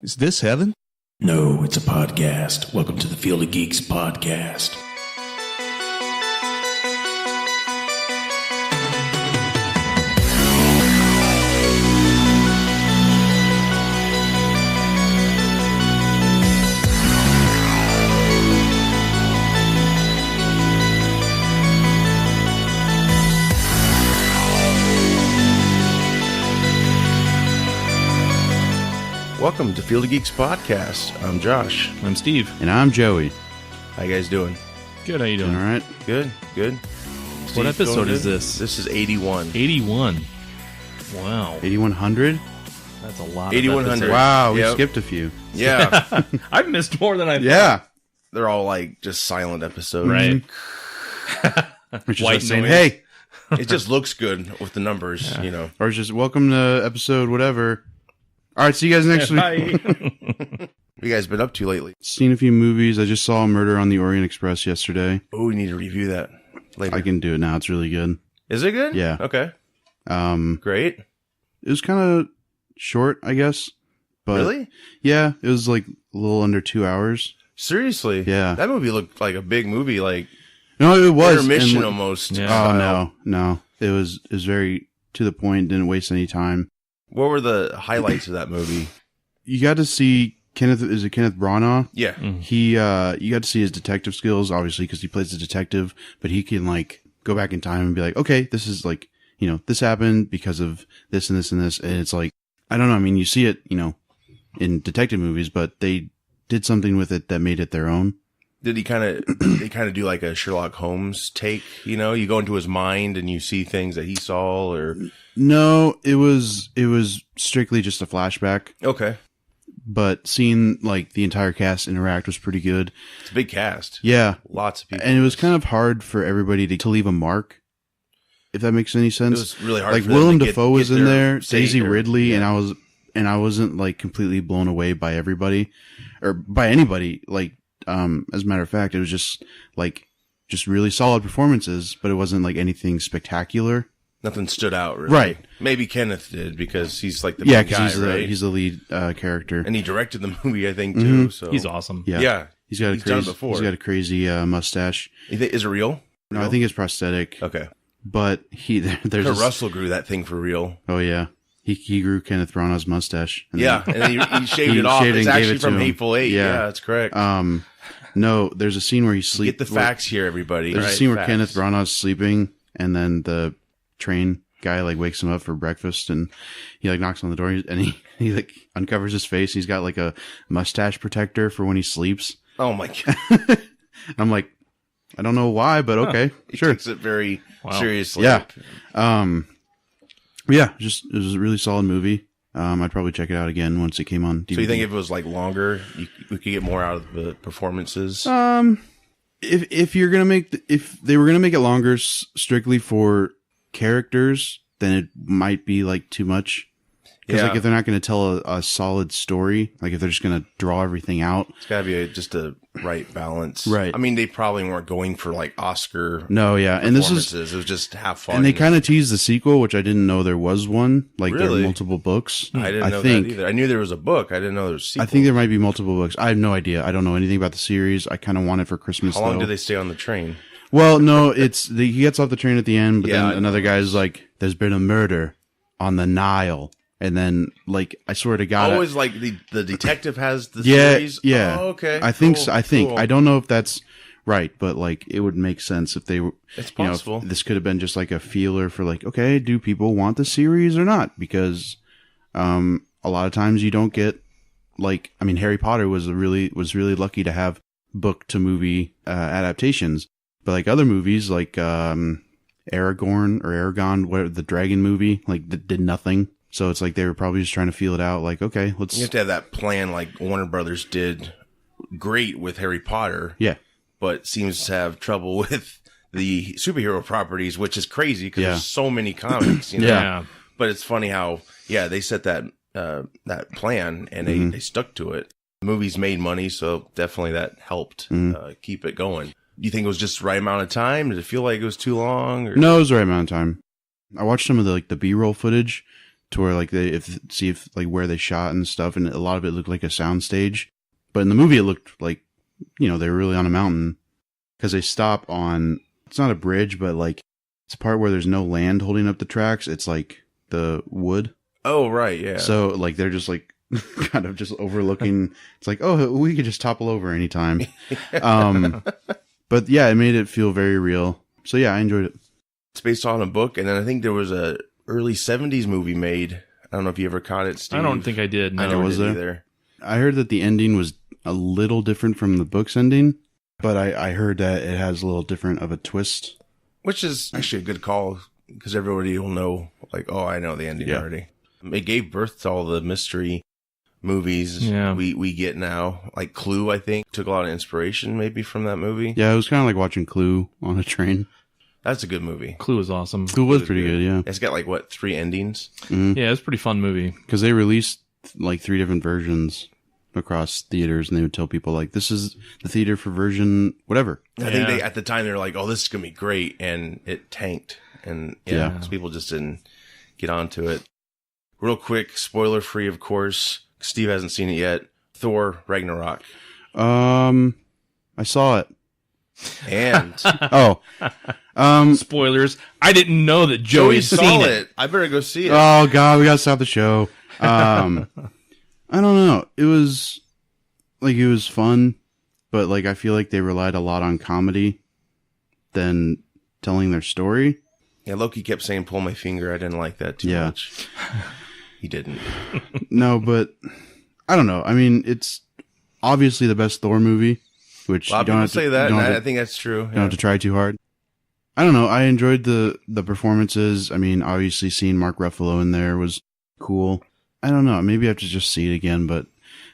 Is this heaven? No, it's a podcast. Welcome to the Field of Geeks podcast. Welcome to Field of Geeks podcast. I'm Josh. I'm Steve. And I'm Joey. How you guys doing? Good, how you doing? All right. Good. What Steve, episode going is good? this? This is 81. 81. Wow. 8100? That's a lot. 8100. Wow, we Yep. skipped a few. Yeah. I've missed more than I thought. Yeah. They're all like just silent episodes. Right. Which is White us saying, noise. hey, It just looks good with the numbers, you know. or it's just welcome to episode whatever. All right, see you guys next week. Bye. What you guys been up to lately? Seen a few movies. I just saw Murder on the Orient Express yesterday. Oh, we need to review that later. I can do it now. It's really good. Is it good? Yeah. Okay. It Great. was kind of short, I guess. But Really? Yeah, it was like a little under 2 hours. Seriously? Yeah. That movie looked like a big movie, like No, it was. intermission and- almost. Yeah. Oh, no. It was very to the point. Didn't waste any time. What were the highlights of that movie? You got to see Kenneth Branagh? Yeah. He, you got to see his detective skills, obviously, because he plays a detective, but he can like go back in time and be like, okay, this is like, you know, this happened because of this and this and this. And it's like, I don't know. I mean, you see it, you know, in detective movies, but they did something with it that made it their own. Did he they kind of do like a Sherlock Holmes take, you know, you go into his mind and you see things that he saw or? No, it was strictly just a flashback, Okay. but seeing like the entire cast interact was pretty good. It's a big cast. Yeah. Lots of people. And it was kind of hard for everybody to leave a mark, if that makes any It sense. was really hard Like for them Willem to Dafoe was get in their there, say Daisy their- Ridley, yeah. and I wasn't like completely blown away by everybody or by anybody. Like, as a matter of fact, it was just really solid performances, but it wasn't like anything spectacular. Nothing stood out, really. Right. Maybe Kenneth did because he's like the Yeah, big guy, because right? he's the lead character. And he directed the movie, I think, too. So He's awesome. Yeah. Yeah. He's got a He's done it crazy, before. he's got a crazy mustache. You think, is it real? No, I think it's prosthetic, Okay. but there's Kurt this, Russell grew that thing for real. oh yeah, he grew Kenneth Branagh's mustache. And Yeah. then- And he shaved He it off. shaved it It's and gave actually it to from him. Hateful Eight. Yeah. Yeah, that's correct. no, there's a scene where he sleeps. Get the facts here, everybody. There's Right, a scene where facts. Kenneth Branagh's sleeping, and then the train guy like wakes him up for breakfast, and he like knocks on the door, and he like uncovers his face. He's got like a mustache protector for when he sleeps. Oh, my God. I'm like, I don't know why, but okay, He sure. takes it very seriously. Yeah. Yeah, just it was a really solid movie. I'd probably check it out again once it came on DVD. So you think if it was like longer, we could get more out of the performances? if you're gonna if they were gonna make it longer strictly for characters, then it might be like too much. Because Yeah. like if they're not gonna tell a solid story, like if they're just gonna draw everything out. It's got to be just a right balance. Right. I mean, they probably weren't going for like Oscar No, yeah, and this is performances. It was just have fun. and they kind of teased the sequel, which I didn't know there was one. Like there Really? are multiple books. I didn't know think, that either. I knew there was a book. I didn't know there was a sequel. I think there might be multiple books. I have no idea. I don't know anything about the series. I kind of want it for Christmas. How long though. did they stay on the train? Well, no, he gets off the train at the end, but Yeah, I then another guy's like, "There's been a murder on the Nile," and then like, I swear to God, Always like the detective has the yeah, series. yeah. Oh, okay. I think Cool, so. I think cool. I don't know if that's right, but like, it would make sense if they were. It's You know, possible. if this could have been just like a feeler for like, okay, do people want the series or not? Because a lot of times you don't get like, I mean, Harry Potter was really lucky to have book to movie adaptations. But like other movies, like Aragon, where the dragon movie, like did nothing. So it's like they were probably just trying to feel it out. Like, okay, let's. You have to have that plan, like Warner Brothers did great with Harry Potter. Yeah, But seems to have trouble with the superhero properties, which is crazy because Yeah. there's so many comics. You know? Yeah. But it's funny how they set that plan and Mm-hmm. they stuck to it. The movies made money, so definitely that helped keep it going. Do you think it was just the right amount of time? Did it feel like it was too long? Or? no, it was the right amount of time. I watched some of the B-roll footage to where like see if like where they shot and stuff, and a lot of it looked like a soundstage. But in the movie, it looked like, you know, they were really on a mountain, because they stop on, it's not a bridge, but like it's a part where there's no land holding up the tracks. It's like the wood. Oh, right. Yeah. So like they're just like kind of just overlooking. It's like, oh, we could just topple over anytime. But yeah, it made it feel very real. So yeah, I enjoyed it. It's based on a book. And then I think there was a early 70s movie made. I don't know if you ever caught it, Steve. I don't think I did. No. I never was did there? either. I heard that the ending was a little different from the book's ending, but I heard that it has a little different of a twist. Which is actually a good call, because everybody will know, like, oh, I know the ending already. It gave birth to all the mystery movies we get now. Like Clue, I think, took a lot of inspiration maybe from that movie. Yeah, it was kind of like watching Clue on a train. That's a good movie. Clue is awesome. Clue was pretty good, yeah. It's got like, what, 3 endings? Yeah, it's a pretty fun movie. Because they released like 3 different versions across theaters, and they would tell people like, this is the theater for version whatever. I think they, at the time, they were like, oh, this is going to be great. And it tanked. And so people just didn't get onto it. Real quick, spoiler free, of course. Steve hasn't seen it yet. Thor Ragnarok. I saw it. And Spoilers. I didn't know that Joey saw seen it. I better go see it. Oh God, we gotta stop the show. I don't know. It was fun, but like I feel like they relied a lot on comedy than telling their story. Yeah, Loki kept saying, pull my finger. I didn't like that too much. He didn't. No, but I don't know. I mean, it's obviously the best Thor movie, which A lot of you don't people have to say that, you don't and have I to- think that's true. don't have to try too hard. I don't know. I enjoyed the performances. I mean, obviously seeing Mark Ruffalo in there was cool. I don't know. Maybe I have to just see it again, but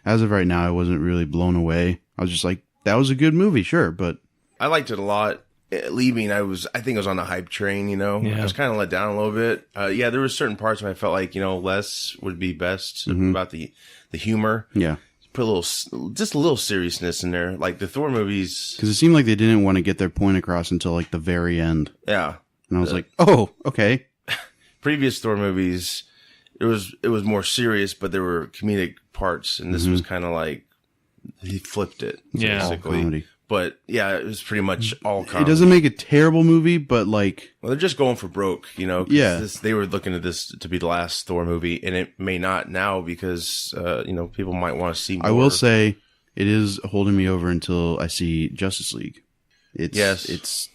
as of right now, I wasn't really blown away. I was just like, that was a good movie, sure, but I liked it a lot. Leaving, I think I was on the hype train, you know. Yeah. I was kind of let down a little bit. There were certain parts where I felt like, you know, less would be best about the humor. yeah. Put just a little seriousness in there. Like the Thor movies. Because it seemed like they didn't want to get their point across until like the very end. Yeah. And I was like, oh, okay. Previous Thor movies, it was more serious, but there were comedic parts, and this was kind of like he flipped it. Yeah. Basically. All comedy. But yeah, it was pretty much all comedy. It doesn't make a terrible movie, but like, Well, they're just going for broke, you know. 'Cause Yeah. they were looking at this to be the last Thor movie, and it may not now because you know, people might want to see more. I will say it is holding me over until I see Justice League. It's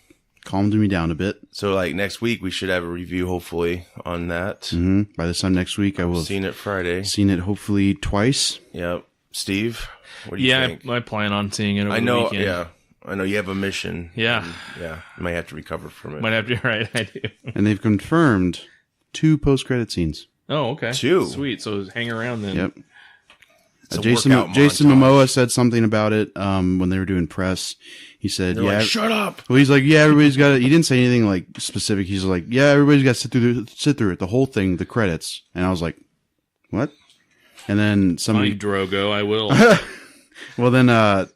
calmed me down a bit. So, like next week, we should have a review, hopefully, on that. By this time next week, I will have Seen it Friday. seen it hopefully twice. Yep. Steve, what do you Yeah, think? I plan on seeing it over I know. the weekend. Yeah, I know you have a mission. Yeah. Yeah. You might have to recover from it. Might have to, right, I do. And they've confirmed 2 post-credit scenes. Oh, okay. 2. Sweet. So hang around then. Yep. It's a Jason workout Jason montage. Momoa said something about it when they were doing press. He said, They're like, shut up. Well, he's like, yeah, everybody's got to, he didn't say anything like specific. He's like, yeah, everybody's got to sit through it, the whole thing, the credits. And I was like, what? And then somebody, Fine, Drogo, I will. well then,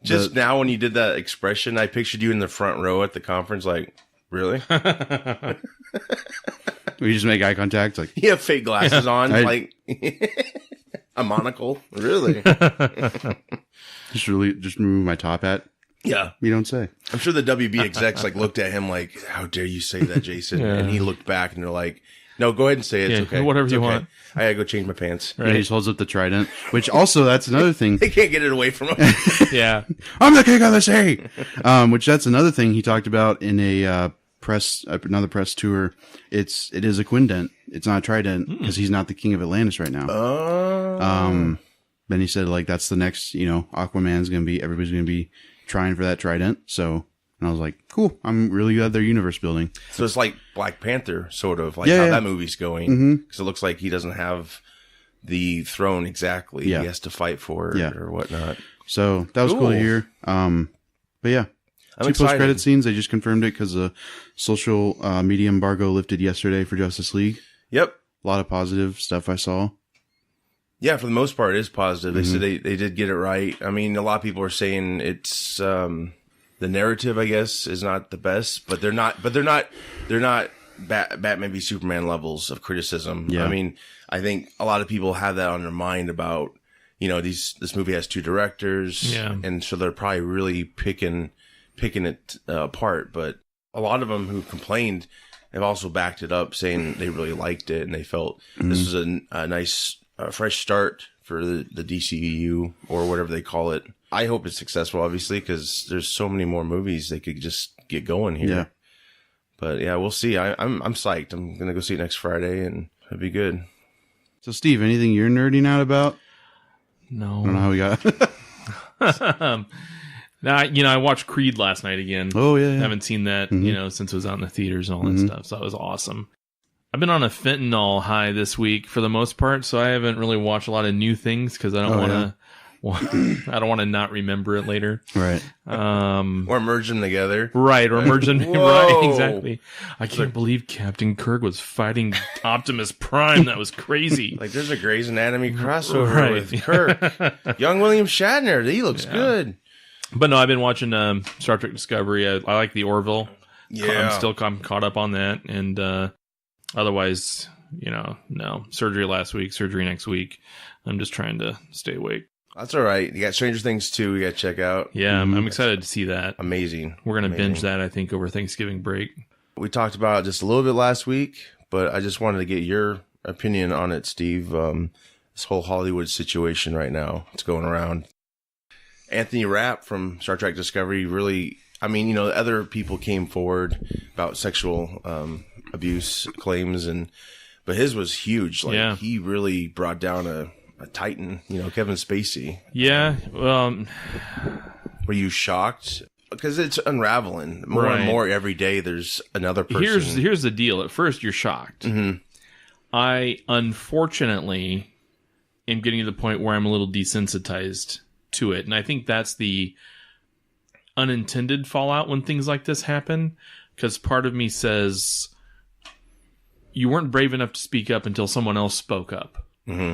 Just now, when you did that expression, I pictured you in the front row at the conference. Like, really? we just make eye contact. Like, You have fake glasses on, I- like a monocle. Really? just remove my top hat. Yeah. You don't say. I'm sure the WB execs like looked at him like, "How dare you say that, Jason?" Yeah. And he looked back, and they're like, "No, go ahead and say it. It's Yeah, okay. whatever It's you okay. want." I gotta go change my pants. And he just holds up the trident, which also that's another thing. They can't get it away from him. Yeah. I'm the king of the sea. Which that's another thing he talked about in a another press tour. It is a quindent. It's not a trident because he's not the king of Atlantis right now. Then he said like that's the next, you know, everybody's gonna be trying for that trident. So, and I was like, cool. I'm really glad they're universe building. So it's like Black Panther, sort of like Yeah, how yeah. that movie's going. Because it looks like he doesn't have the throne exactly. Yeah. He has to fight for it Yeah. or whatnot. So that was cool Cool. to hear. But yeah. I'm 2 excited. post-credit scenes. They just confirmed it because the social media embargo lifted yesterday for Justice League. Yep. A lot of positive stuff I saw. Yeah, for the most part, it is positive. They said Mm-hmm. they did get it right. I mean, a lot of people are saying it's the narrative, I guess, is not the best, but they're not Batman v Superman levels of criticism. Yeah. I mean, I think a lot of people have that on their mind about, this movie has 2 directors. Yeah. And so they're probably really picking it apart. But a lot of them who complained have also backed it up, saying they really liked it and they felt this was a nice, fresh start for the DCEU or whatever they call it. I hope it's successful, obviously, because there's so many more movies they could just get going here. Yeah. But yeah, we'll see. I'm psyched. I'm gonna go see it next Friday, and it'll be good. So, Steve, anything you're nerding out about? No. I don't know how we got. Now, I watched Creed last night again. Oh yeah. I haven't seen that, since it was out in the theaters and all that stuff. So that was awesome. I've been on a fentanyl high this week for the most part, so I haven't really watched a lot of new things because I don't want to. I don't want to not remember it later. Right. Or merge them together. Right. Or merge them. Right. Exactly. I can't believe Captain Kirk was fighting Optimus Prime. That was crazy. Like there's a Grey's Anatomy crossover with Kirk. Young William Shatner. He looks good. But no, I've been watching Star Trek Discovery. I like the Orville. Yeah. I'm caught up on that. And otherwise, no. Surgery last week, surgery next week. I'm just trying to stay awake. That's all right. You got Stranger Things 2 we got to check out. Yeah, I'm excited to see that. Amazing. We're going to binge that, I think, over Thanksgiving break. We talked about it just a little bit last week, but I just wanted to get your opinion on it, Steve. This whole Hollywood situation right now. It's going around. Anthony Rapp from Star Trek Discovery really, other people came forward about sexual abuse claims, but his was huge. Like, he really brought down a titan, Kevin Spacey. Yeah. Were you shocked? Because it's unraveling more and more every day. There's another person. Here's the deal. At first, you're shocked. Mm-hmm. I unfortunately am getting to the point where I'm a little desensitized to it, and I think that's the unintended fallout when things like this happen. Because part of me says you weren't brave enough to speak up until someone else spoke up. Mm-hmm.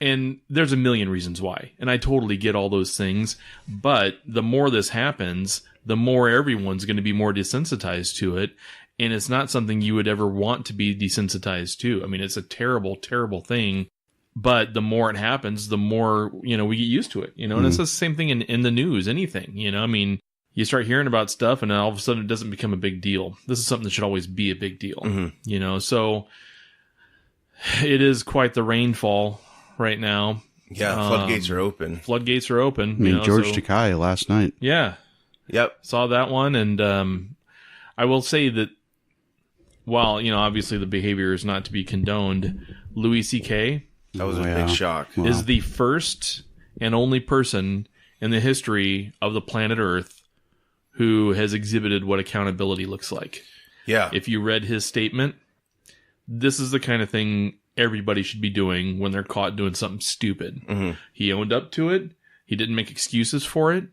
And there's a million reasons why. And I totally get all those things. But the more this happens, the more everyone's going to be more desensitized to it. And it's not something you would ever want to be desensitized to. I mean, it's a terrible, terrible thing. But the more it happens, the more, we get used to it. And it's the same thing in the news, anything. You start hearing about stuff and then all of a sudden it doesn't become a big deal. This is something that should always be a big deal. Mm-hmm. So it is quite the rainfall right now. Yeah, floodgates are open. Floodgates are open. I mean, George Takei last night. Yeah. Yep. Saw that one. And I will say that while, obviously the behavior is not to be condoned, Louis C.K. That was a big shock. Wow. Is the first and only person in the history of the planet Earth who has exhibited what accountability looks like. Yeah. If you read his statement, this is the kind of thing everybody should be doing when they're caught doing something stupid. Mm-hmm. He owned up to it. He didn't make excuses for it.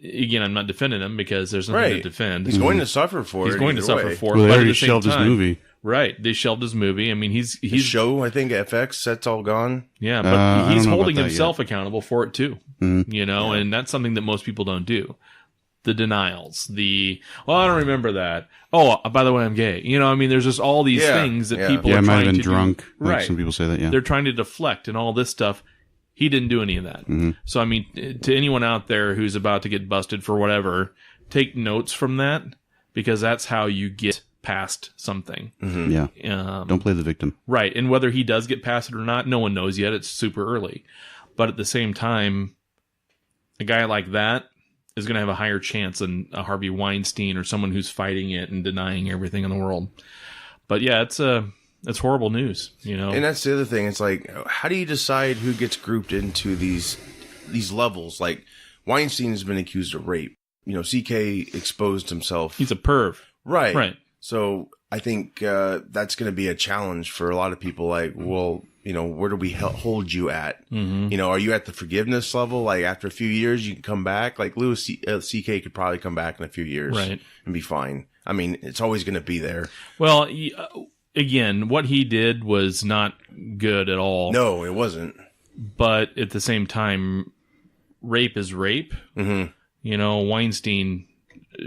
Again, I'm not defending him because there's nothing to defend. He's going to suffer for it. He's going to suffer for it. Well, they but already at the same shelved time, his movie. Right. They shelved his movie. I mean, he's his show, I think, FX, that's all gone. Yeah, but he's holding about that himself accountable for it too. Mm-hmm. And that's something that most people don't do. The denials, I don't remember that. Oh, by the way, I'm gay. There's just all these things that people are trying to do. Yeah, might have been drunk. Like right. some people say that, yeah. They're trying to deflect and all this stuff. He didn't do any of that. Mm-hmm. So, I mean, to anyone out there who's about to get busted for whatever, take notes from that because that's how you get past something. Mm-hmm. Yeah. Don't play the victim. Right. And whether he does get past it or not, no one knows yet. It's super early. But at the same time, a guy like that is going to have a higher chance than a Harvey Weinstein or someone who's fighting it and denying everything in the world. But yeah, it's horrible news, And that's the other thing. It's like, how do you decide who gets grouped into these levels? Like, Weinstein's been accused of rape. CK exposed himself. He's a perv. Right. So I think that's going to be a challenge for a lot of people. Like, well, where do we hold you at? Mm-hmm. Are you at the forgiveness level? Like, after a few years, you can come back. Like, Louis CK could probably come back in a few years and be fine. I mean, it's always going to be there. Well, again, what he did was not good at all. No, it wasn't. But at the same time, rape is rape. Mm-hmm. Weinstein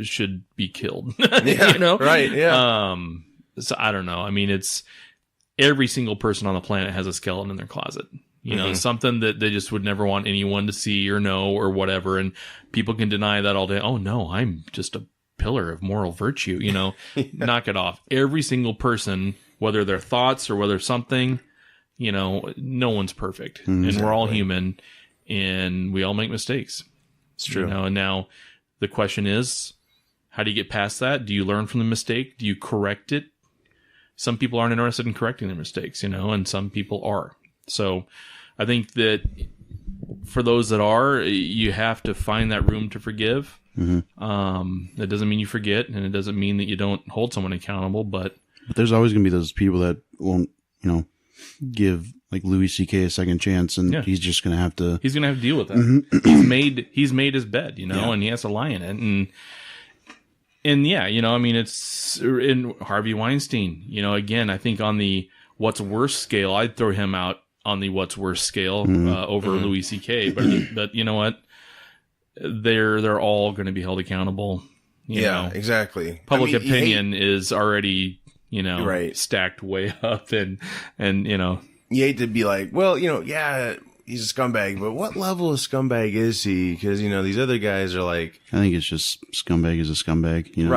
should be killed. Yeah, right, yeah. So I don't know. I mean, every single person on the planet has a skeleton in their closet. You know, something that they just would never want anyone to see or know or whatever. And people can deny that all day. Oh, no, I'm just a pillar of moral virtue. You know, knock it off. Every single person, whether they're thoughts or whether something, you know, no one's perfect. And we're all human and we all make mistakes. It's true. You know, and now the question is, how do you get past that? Do you learn from the mistake? Do you correct it? Some people aren't interested in correcting their mistakes, you know, and some people are. So I think that for those that are, you have to find that room to forgive. That doesn't mean you forget, and it doesn't mean that you don't hold someone accountable, but there's always going to be those people that won't, you know, give like Louis C.K. a second chance, and he's just going to have to... He's going to have to deal with that. He's made his bed, you know, and he has to lie in it. And yeah, you know, I mean, it's in Harvey Weinstein, you know, again, I think on the what's worse scale, I'd throw him out on the what's worse scale over Louis C.K. But you know what? They're all going to be held accountable. You know. Exactly. Public opinion is already, you know, stacked way up, and you know, you hate to be like, well, you know, yeah, he's a scumbag, but what level of scumbag is he? Because you know these other guys are like, I think it's just scumbag is a scumbag. You know?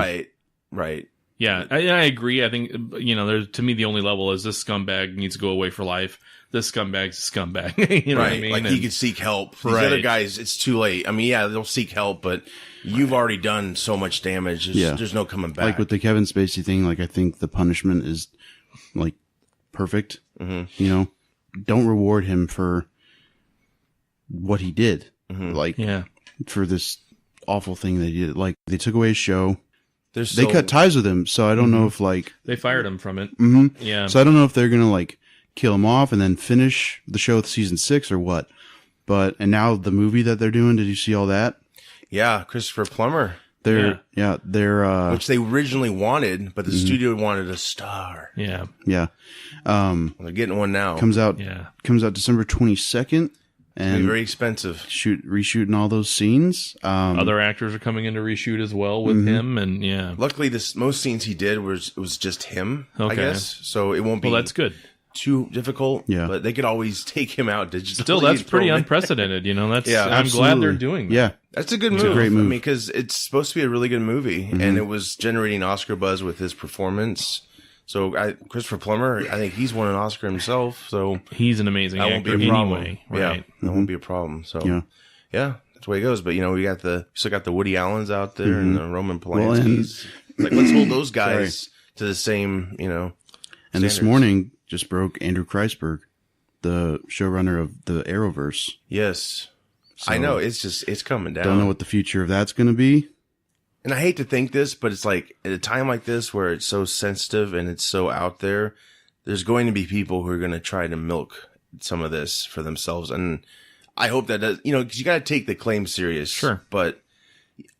Right. Yeah, I agree. I think, you know, there's, to me, the only level is this scumbag needs to go away for life. This scumbag's a scumbag. You know what I mean? Like he could seek help. These other guys, it's too late. I mean, yeah, they'll seek help, but you've already done so much damage. There's no coming back. Like with the Kevin Spacey thing, like I think the punishment is like perfect. You know, don't reward him for what he did. Like for this awful thing that he did. Like they took away his show. They cut ties with him, so I don't know if like they fired him from it. Yeah. So I don't know if they're gonna like kill him off and then finish the show with season 6 or what. But and now the movie that they're doing, did you see all that? Yeah, Christopher Plummer. They're which they originally wanted, but the studio wanted a star. Yeah. Yeah. They're getting one now. Comes out December 22nd. And very expensive. Reshooting all those scenes. Other actors are coming in to reshoot as well with him, and luckily, most scenes he did was just him. I guess so. It won't be. Well, that's good. Too difficult. Yeah, but they could always take him out digitally. Still, that's pretty unprecedented. You know, that's. Yeah, I'm glad they're doing that. Yeah, that's a good move. A great move. I mean, because it's supposed to be a really good movie, and it was generating Oscar buzz with his performance. So Christopher Plummer, I think he's won an Oscar himself. So he's an amazing actor. Won't be a problem. Anyway, right? Yeah, that won't be a problem. So yeah, that's the way it goes. But you know, we still got the Woody Allens out there and the Roman Polanski's. Like, let's hold those guys to the same, you know. And standards. This morning just broke Andrew Kreisberg, the showrunner of the Arrowverse. Yes, so, I know. It's coming down. Don't know what the future of that's going to be. And I hate to think this, but it's like at a time like this where it's so sensitive and it's so out there, there's going to be people who are going to try to milk some of this for themselves. And I hope that does, you know, because you got to take the claim serious. Sure. But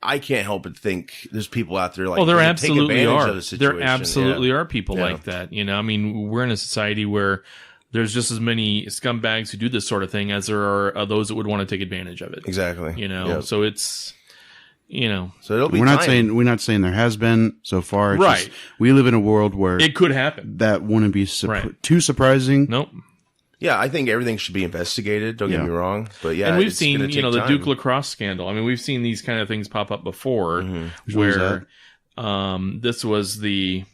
I can't help but think there's people out there like, well, there absolutely are. Of the situation. There absolutely are people like that. You know, I mean, we're in a society where there's just as many scumbags who do this sort of thing as there are those that would want to take advantage of it. Exactly. You know, so it's. You know, so it'll be we're not saying there has been so far. It's just, we live in a world where it could happen. That wouldn't be too surprising. Nope. Yeah, I think everything should be investigated. Don't get me wrong, but yeah, and we've seen the Duke lacrosse scandal. I mean, we've seen these kind of things pop up before, where this was the.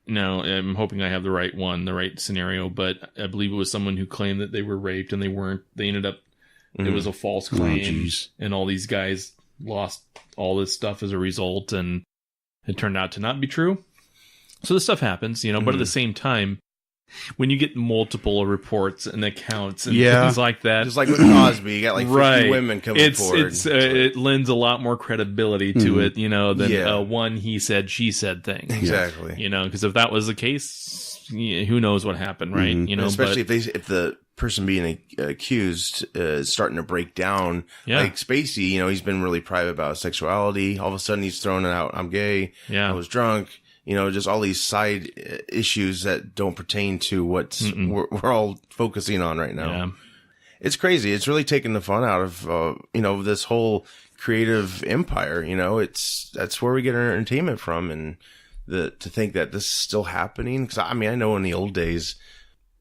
No, I'm hoping I have the right one, the right scenario, but I believe it was someone who claimed that they were raped and they weren't. They ended up. It was a false claim, and all these guys lost all this stuff as a result, and it turned out to not be true. So this stuff happens, you know, but at the same time, when you get multiple reports and accounts and things like that, just like with Cosby, you got like 50 women coming forward. It lends a lot more credibility to it, you know, than one he said, she said thing. Exactly. You know, because if that was the case, who knows what happened, right? You know, especially if the person being accused is starting to break down. Like Spacey, you know, he's been really private about sexuality. All of a sudden he's throwing it out, I'm gay, I was drunk, you know, just all these side issues that don't pertain to what we're all focusing on right now. It's crazy. It's really taken the fun out of you know, this whole creative empire. You know, that's where we get our entertainment from, and to think that this is still happening, because I mean, I know in the old days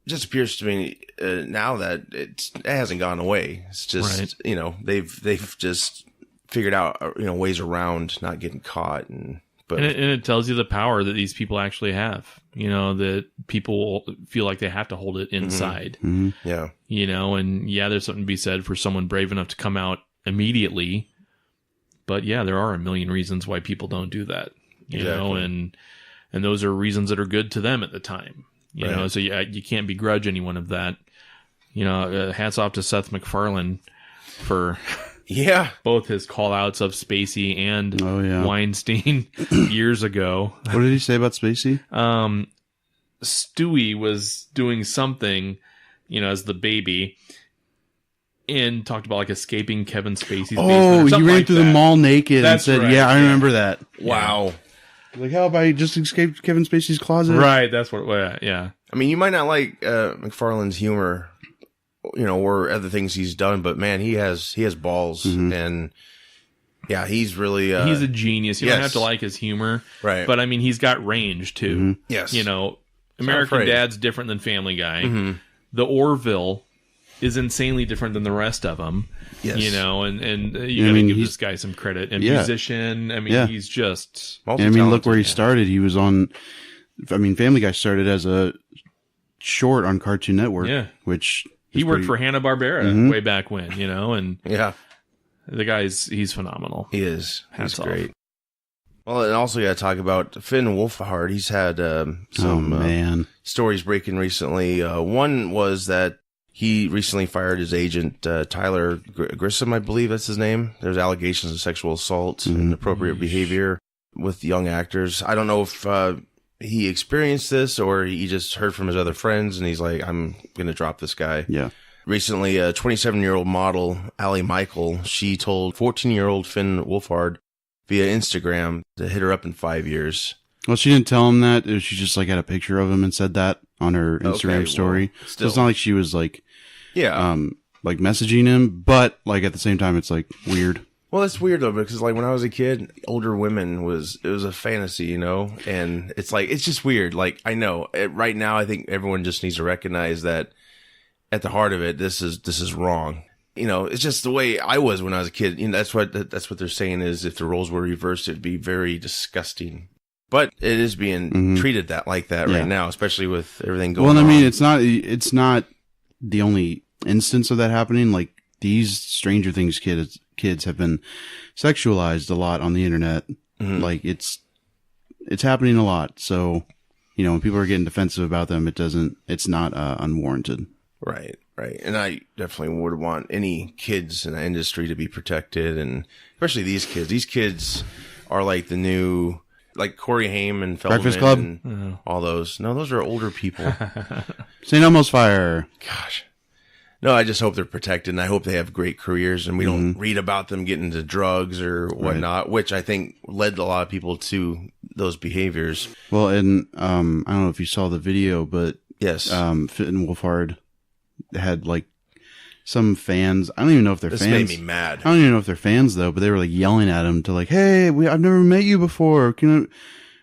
just appears to me now that it hasn't gone away. It's just, they've just figured out, ways around not getting caught. And it tells you the power that these people actually have, that people feel like they have to hold it inside. Mm-hmm. Yeah. And there's something to be said for someone brave enough to come out immediately. But there are a million reasons why people don't do that, and those are reasons that are good to them at the time, so you can't begrudge anyone of that. Hats off to Seth MacFarlane for both his call outs of Spacey and Weinstein years ago. What did he say about Spacey? Stewie was doing something, as the baby, and talked about like escaping Kevin Spacey's basement. Oh, he ran through the mall naked. That's and said, right. "Yeah, I remember that." Wow. Like, how about I just escaped Kevin Spacey's closet? Right. That's what. Yeah. I mean, you might not like McFarlane's humor, or other things he's done, but man, he has balls, and he's really he's a genius. You don't have to like his humor, right? But I mean, he's got range too. Mm-hmm. Yes. American Dad's different than Family Guy. Mm-hmm. The Orville is insanely different than the rest of them. Yes. And you gotta give this guy some credit. And musician, he's just... look where he started. He was on... Family Guy started as a short on Cartoon Network. Yeah. Which... He worked for Hanna-Barbara way back when, and... Yeah. The he's phenomenal. He is. He's great. Well, and also you got to talk about Finn Wolfhard. He's had some stories breaking recently. One was that he recently fired his agent, Tyler Grissom, I believe that's his name. There's allegations of sexual assault and inappropriate behavior with young actors. I don't know if he experienced this or he just heard from his other friends and he's like, I'm going to drop this guy. Yeah. Recently, a 27-year-old model, Allie Michael, she told 14-year-old Finn Wolfhard via Instagram to hit her up in 5 years. Well, she didn't tell him that. She just had a picture of him and said that on her Instagram story. Well, so it's not like she was messaging him, but at the same time, it's weird. Well, that's weird though, because when I was a kid, older women it was a fantasy, and it's it's just weird. I know right now, I think everyone just needs to recognize that at the heart of it, this is wrong. It's just the way I was when I was a kid. That's what they're saying is if the roles were reversed, it'd be very disgusting. But it is being treated like that right now, especially with everything going on. Well, I mean, it's not the only instance of that happening. These Stranger Things kids have been sexualized a lot on the internet. Mm-hmm. It's happening a lot. So, when people are getting defensive about them, it's not unwarranted. Right. Right. And I definitely would want any kids in the industry to be protected, and especially these kids. These kids are the new, Corey Haim and Feldman. Breakfast Club? And all those. No, those are older people. St. Elmo's Fire. Gosh. No, I just hope they're protected, and I hope they have great careers, and we don't read about them getting into drugs or whatnot, which I think led a lot of people to those behaviors. Well, and I don't know if you saw the video, but yes, Finn Wolfhard had some fans. I don't even know if they're fans. This made me mad. I don't even know if they're fans though, but they were yelling at him to hey, I've never met you before. And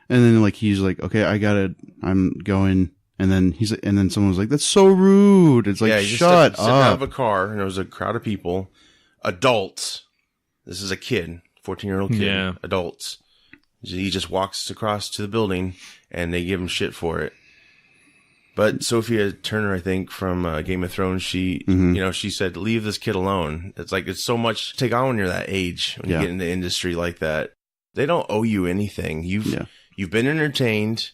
then he's okay, I'm going. And then someone was like, that's so rude. It's shut up. Sitting out of a car and there was a crowd of people, adults. This is a kid, 14-year-old kid, adults. He just walks across to the building and they give him shit for it. But Sophia Turner, I think, from Game of Thrones, she, she said, leave this kid alone. It's so much to take on when you're that age, when you get in the industry like that. They don't owe you anything. You've been entertained.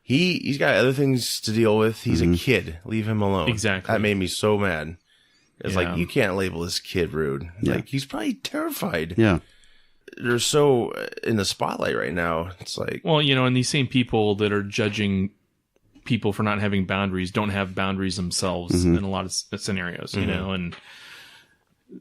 He's got other things to deal with. He's a kid. Leave him alone. Exactly. That made me so mad. It's you can't label this kid rude. Yeah. He's probably terrified. Yeah. They're so in the spotlight right now. It's well, and these same people that are judging people for not having boundaries don't have boundaries themselves in a lot of scenarios, and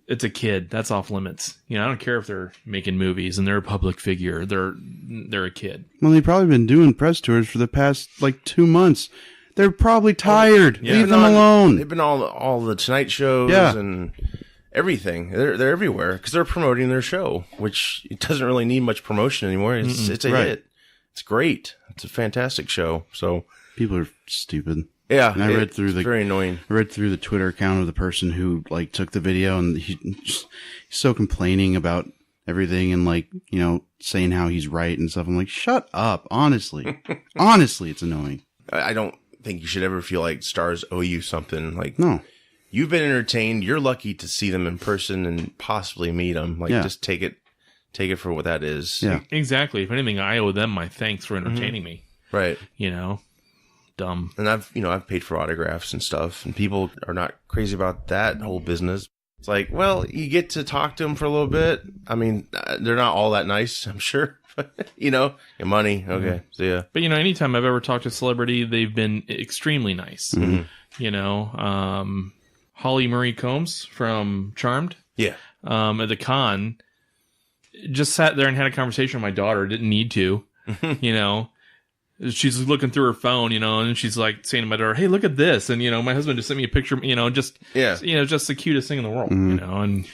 it's a kid. That's off limits. I don't care if they're making movies and they're a public figure. They're a kid. Well, they've probably been doing press tours for the past 2 months. They're probably tired. Leave them alone. They've been all the Tonight shows and everything. They're everywhere because they're promoting their show, which it doesn't really need much promotion anymore. It's a hit. It's great. It's a fantastic show. So people are stupid. Yeah, and I read through very annoying. I read through the Twitter account of the person who like took the video, and he's so complaining about everything and like, you know, saying how he's right and stuff. I'm like, shut up. Honestly, it's annoying. I don't think you should ever feel like stars owe you something. Like, No. you've been entertained. You're lucky to see them in person and possibly meet them. Like, just take it for what that is. Yeah. Exactly. If anything, I owe them my thanks for entertaining me. Right. You know, dumb. And I've paid for autographs and stuff, and people are not crazy about that whole business. It's like, well, you get to talk to them for a little bit. I mean, they're not all that nice, I'm sure. You know, your money. Okay. See ya. But, you know, anytime I've ever talked to a celebrity, they've been extremely nice. Mm-hmm. You know, Holly Marie Combs from Charmed. Yeah. At the con, just sat there and had a conversation with my daughter. Didn't need to, you know. She's looking through her phone, you know, and she's like saying to my daughter, "Hey, look at this!" And you know, my husband just sent me a picture, you know, just just the cutest thing in the world, you know. And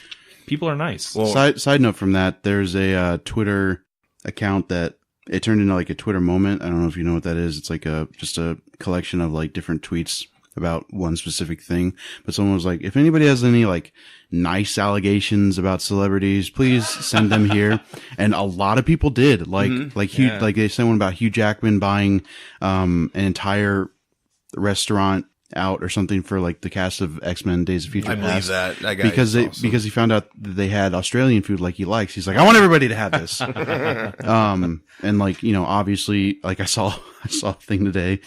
people are nice. Well, side note from that, there's a Twitter account that it turned into like a Twitter moment. I don't know if you know what that is. It's like just a collection of like different tweets about one specific thing. But someone was like, if anybody has any like nice allegations about celebrities, please send them here. And a lot of people did. Like like they sent one about Hugh Jackman buying an entire restaurant out or something for like the cast of X-Men Days of Future I Past. believe that guy because because he found out that they had Australian food like he likes. He's like, I want everybody to have this. And like, you know, obviously, like I saw a thing today.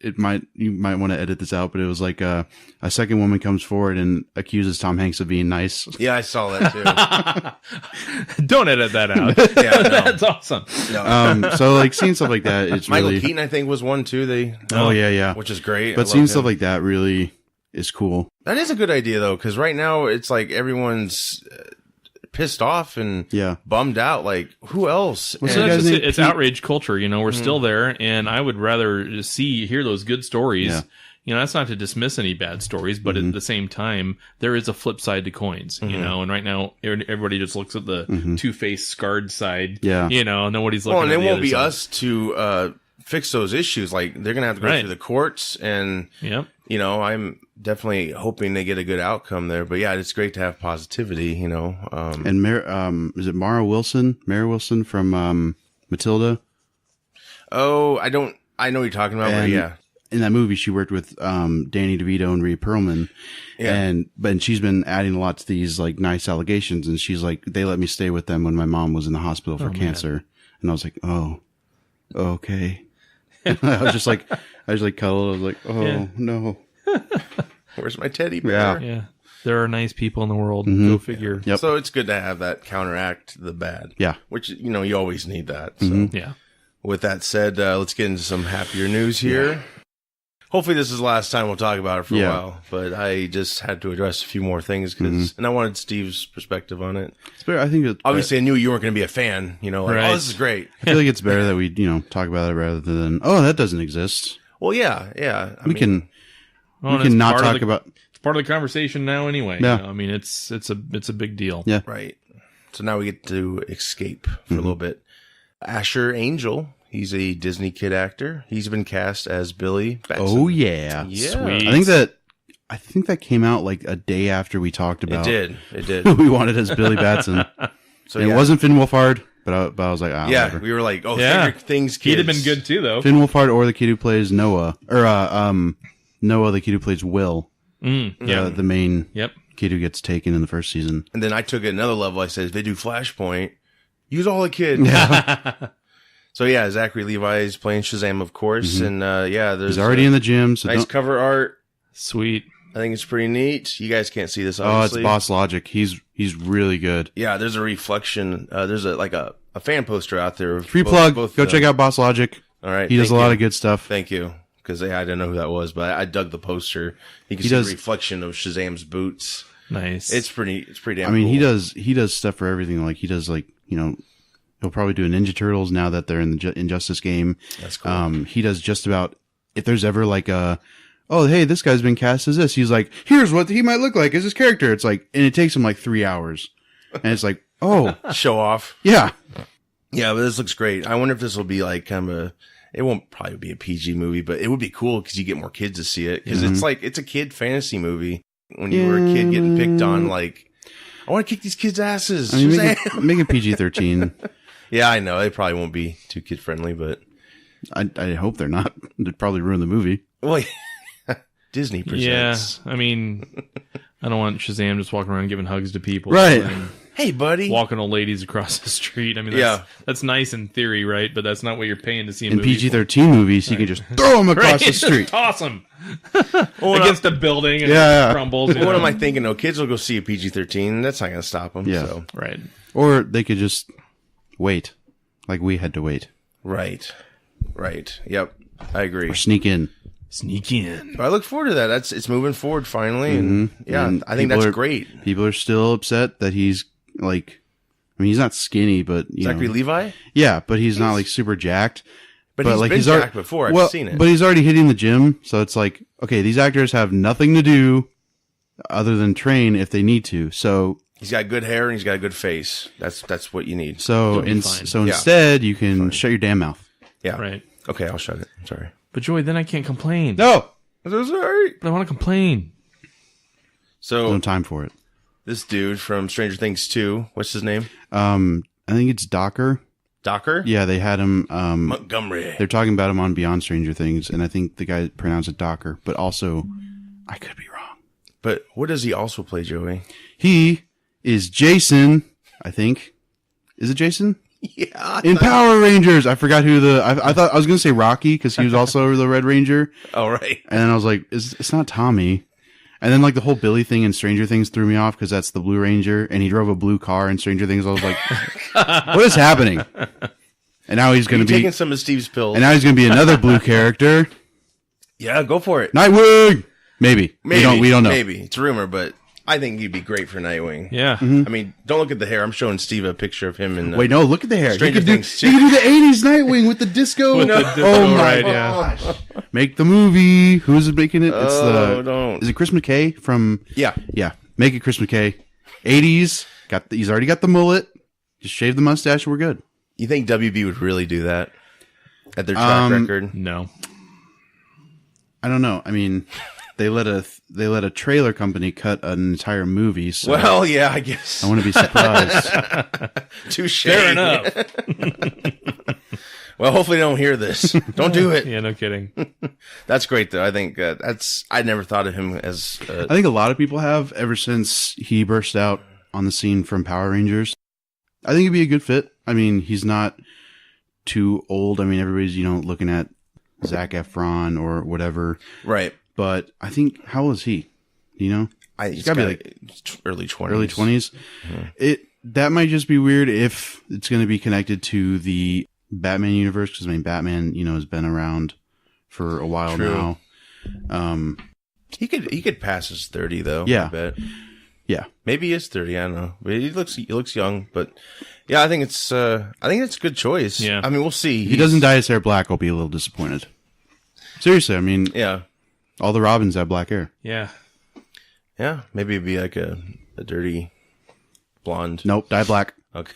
You might want to edit this out, but it was like a second woman comes forward and accuses Tom Hanks of being nice. Yeah, I saw that too. Don't edit that out. Yeah, no. That's awesome. No. So like seeing stuff like that, it's Michael really Keaton, I think, was one too. yeah, which is great. But seeing stuff like that really is cool. That is a good idea though, because right now it's like everyone's pissed off and bummed out. Like, who else? Well, so it's outrage culture. You know, we're still there, and I would rather hear those good stories. Yeah. You know, that's not to dismiss any bad stories, but at the same time, there is a flip side to coins. You know, and right now everybody just looks at the two-faced, scarred side. Yeah, you know, nobody's looking. Well, and at it won't be side. us to fix those issues. Like, they're gonna have to go through the courts, and you know, I'm definitely hoping they get a good outcome there. But yeah, it's great to have positivity, you know. And is it Mara Wilson? Mara Wilson from Matilda? Oh, I know what you're talking about, but yeah. In that movie, she worked with Danny DeVito and Rhea Perlman. Yeah. But she's been adding a lot to these like nice allegations, and she's like, they let me stay with them when my mom was in the hospital for cancer. Man. And I was like, oh, okay. I was just like cuddled. I was like, oh no. Where's my teddy bear? Yeah. There are nice people in the world. Go figure. Yep. So it's good to have that counteract the bad. Yeah. Which, you know, you always need that. So yeah. With that said, let's get into some happier news here. Yeah. Hopefully this is the last time we'll talk about it for a while, but I just had to address a few more things and I wanted Steve's perspective on it. It's better. I think obviously I knew you weren't going to be a fan, you know, like, oh, this is great. I feel like it's better that we, you know, talk about it rather than, oh, that doesn't exist. Well, yeah. We can not talk about. It's part of the conversation now anyway. Yeah. You know? I mean, it's a big deal. Yeah. Right. So now we get to escape for a little bit. Asher Angel. He's a Disney kid actor. He's been cast as Billy Batson. Oh, yeah. Sweet. I think that came out like a day after we talked about it. Did. Who we wanted as Billy Batson. So it wasn't Finn Wolfhard, but I was like, whatever. We were like, favorite things kids. He'd have been good too, though. Finn Wolfhard or the kid who plays Noah. Or Noah, the kid who plays Will. The main kid who gets taken in the first season. And then I took it another level. I said, if they do Flashpoint, use all the kids. Yeah. So yeah, Zachary Levi is playing Shazam, of course, and there's he's already in the gym. So nice cover art. Sweet. I think it's pretty neat. You guys can't see this, Oh, obviously. it's Boss Logic. He's really good. Yeah, there's a reflection. There's a fan poster out there. Free plug. Go check out Boss Logic. All right, he does a lot of good stuff. Thank you, because I didn't know who that was, but I dug the poster. You can see the reflection of Shazam's boots. Nice. It's pretty damn. I mean, cool. he does stuff for everything. Like he does he'll probably do Ninja Turtles now that they're in the Injustice game. That's cool. He does just about, if there's ever like oh, hey, this guy's been cast as this. He's like, here's what he might look like as his character. It's like, and it takes him like 3 hours. And it's like, oh. Show off. Yeah. Yeah, but this looks great. I wonder if this will be like kind of it won't probably be a PG movie, but it would be cool because you get more kids to see it. Because it's like, it's a kid fantasy movie. When you were a kid getting picked on, like, I want to kick these kids' asses. I mean, make it PG-13. Yeah, I know. They probably won't be too kid friendly, but I hope they're not. They'd probably ruin the movie. Well, Disney presents. Yeah, I mean, I don't want Shazam just walking around giving hugs to people. Right. Hey, buddy. Walking old ladies across the street. I mean, that's nice in theory, right? But that's not what you're paying to see a in movie PG-13 movies, you can just throw them across the street. Toss them against a building and it crumbles. What am I thinking? No, kids will go see a PG-13. That's not going to stop them. Yeah. So. Right. Or they could just wait, like we had to wait. Right. Yep. I agree. Or sneak in. But I look forward to that. It's moving forward finally, and and I think that's great. People are still upset that he's like, I mean, he's not skinny, but Zachary Levi. Yeah, but he's not like super jacked. But he's like been jacked before. I've seen it. But he's already hitting the gym, so it's like, okay, these actors have nothing to do other than train if they need to. So he's got good hair and he's got a good face. That's what you need. So instead, you can shut your damn mouth. Yeah. Right. Okay, I'll shut it. I'm sorry. But Joey, then I can't complain. No, I'm so sorry. But I want to complain. So no time for it. This dude from Stranger Things 2, what's his name? I think it's Docker. Docker? Yeah, they had him. Montgomery. They're talking about him on Beyond Stranger Things, and I think the guy pronounced it Docker, but also, I could be wrong. But what does he also play, Joey? He is Jason, I think. Is it Jason? Yeah. In Power Rangers. I forgot who I thought I was going to say Rocky because he was also the Red Ranger. Oh, right. And then I was like, it's not Tommy. And then like the whole Billy thing in Stranger Things threw me off because that's the Blue Ranger and he drove a blue car in Stranger Things. I was like, what is happening? And now he's going to be taking some of Steve's pills. And now he's going to be another blue character. Yeah, go for it. Nightwing. Maybe. We don't know. Maybe. It's a rumor, but I think he'd be great for Nightwing. Yeah. Mm-hmm. I mean, don't look at the hair. I'm showing Steve a picture of him in Wait, no, look at the hair. Stranger Things. You could do the 80s Nightwing with the disco. Oh my gosh. Yeah. Make the movie. Who's making it? It's don't. Is it Chris McKay from Yeah. Yeah. Make it Chris McKay. 80s. He's already got the mullet. Just shave the mustache, we're good. You think WB would really do that at their track record? No. I don't know. I mean, they let a trailer company cut an entire movie. So well, yeah, I guess. I want to be surprised. Touche. Fair enough. Well, hopefully they don't hear this. Don't do it. Yeah, no kidding. That's great, though. I think I never thought of him as. I think a lot of people have ever since he burst out on the scene from Power Rangers. I think it'd be a good fit. I mean, he's not too old. I mean, everybody's, looking at Zac Efron or whatever. Right. But I think, how old is he? He's got to be like early 20s. Early 20s. Mm-hmm. That might just be weird if it's going to be connected to the Batman universe, because I mean, Batman, has been around for a while now. He could pass his 30 though. Yeah. I bet. Yeah. Maybe he is 30. I don't know, but he looks young. But yeah, I think it's a good choice. Yeah. I mean, we'll see. If he doesn't dye his hair black, I'll be a little disappointed. Seriously, I mean, yeah, all the Robins have black hair. Yeah. Yeah. Maybe it'd be like a dirty blonde. Nope, dye black. Okay.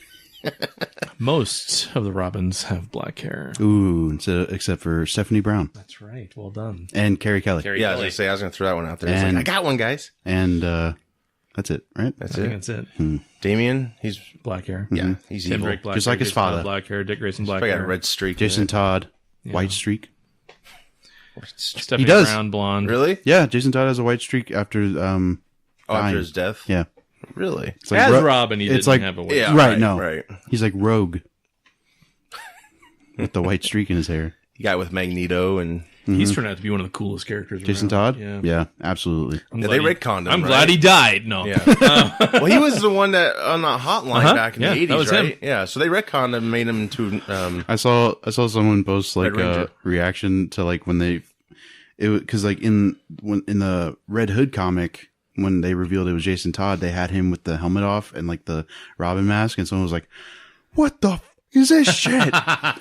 Most of the Robins have black hair. Ooh, except for Stephanie Brown. That's right. Well done. And Carrie Kelly. Yeah, I was going to throw that one out there. I got one, guys. And that's it, right? I think that's it. Damien, he's black hair. Yeah, he's Tim evil. Drake, black just hair. like his Jason father. Todd, black hair. Dick Grayson, black got hair. a red streak. Jason Todd, Yeah. white streak. Stephanie He does. Brown, blonde. Really? Yeah, Jason Todd has a white streak after After his death? Yeah. Really? It's like As Robin, he it's didn't like have a white Yeah, right, no. Right. He's like Rogue with the white streak in his hair. You got with Magneto and He's turned out to be one of the coolest characters. Jason around. Todd? Yeah, absolutely. they retconned him. I'm right? glad he died. No. Yeah. Well, he was the one that on the hotline back in the 80s, that was right? him. Yeah. So they retconned him and made him into. I saw someone post like Red Ranger. a reaction to like when because like in the Red Hood comic, when they revealed it was Jason Todd, they had him with the helmet off and like the Robin mask, and someone was like, "What the f- is this shit?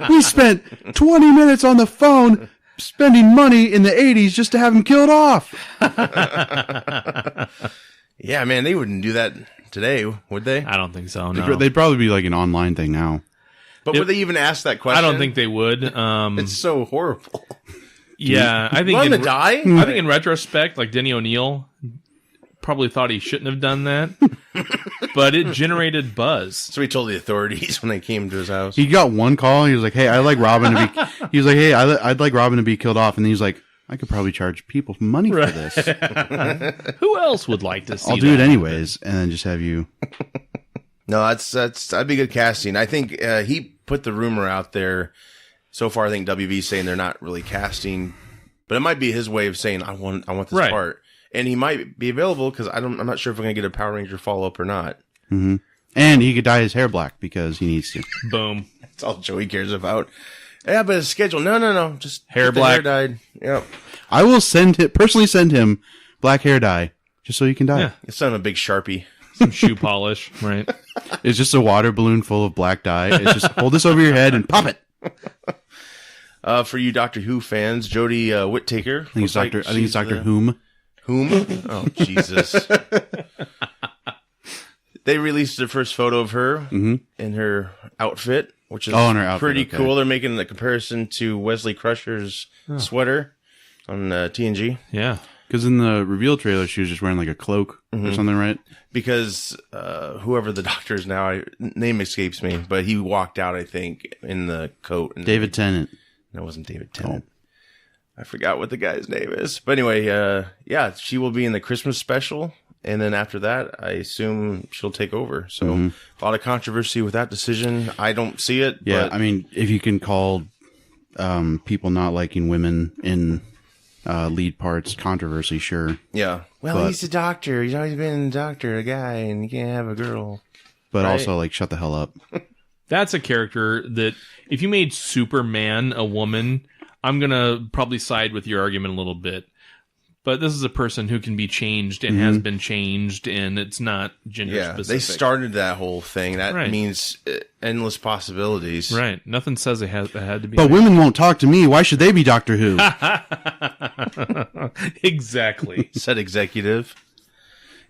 We spent 20 minutes on the phone spending money in the 80s just to have him killed off." Yeah, man, they wouldn't do that today, would they? I don't think so. No. They'd probably be like an online thing now. But would they even ask that question? I don't think they would. It's so horrible. Yeah, I think. Want him to die? I think in retrospect, like Denny O'Neil probably thought he shouldn't have done that, but it generated buzz. So he told the authorities when they came to his house. He got one call. He was like, "Hey, I'd like Robin to be." He was like, "Hey, I'd like Robin to be killed off," and he's like, "I could probably charge people money for this. Who else would like to see? I'll do it anyways, and then just have you." No, that'd be good casting. I think he put the rumor out there. So far, I think WB's saying they're not really casting, but it might be his way of saying I want this part, and he might be available because I'm not sure if we're gonna get a Power Ranger follow up or not. Mm-hmm. And he could dye his hair black because he needs to. Boom. That's all Joey cares about. Yeah, but his schedule. No. Just hair black. Hair dyed. Yep. I will personally send him black hair dye just so he can dye. Yeah. Send him a big Sharpie. Some shoe polish, right? It's just a water balloon full of black dye. It's just hold this over your head and pop it. For you Doctor Who fans, Jodie Whittaker. I think it's Doctor Whom. Whom? Oh, Jesus. They released their first photo of her in her outfit, which is pretty cool. They're making a comparison to Wesley Crusher's sweater on TNG. Yeah. Because in the reveal trailer, she was just wearing like a cloak or something, right? Because whoever the doctor is now, name escapes me, but he walked out, I think, in the coat. And David Tennant. No, it wasn't David Tennant. I forgot what the guy's name is. But anyway, she will be in the Christmas special. And then after that, I assume she'll take over. So a lot of controversy with that decision. I don't see it. Yeah, but I mean, if you can call people not liking women in lead parts controversy, sure. Yeah. Well, he's a doctor. He's always been a doctor, a guy, and you can't have a girl. But also, like, shut the hell up. That's a character that if you made Superman a woman, I'm going to probably side with your argument a little bit. But this is a person who can be changed and has been changed, and it's not gender specific. They started that whole thing. That means endless possibilities. Right. Nothing says it had to be. But women won't talk to me. Why should they be Doctor Who? Exactly. Said executive.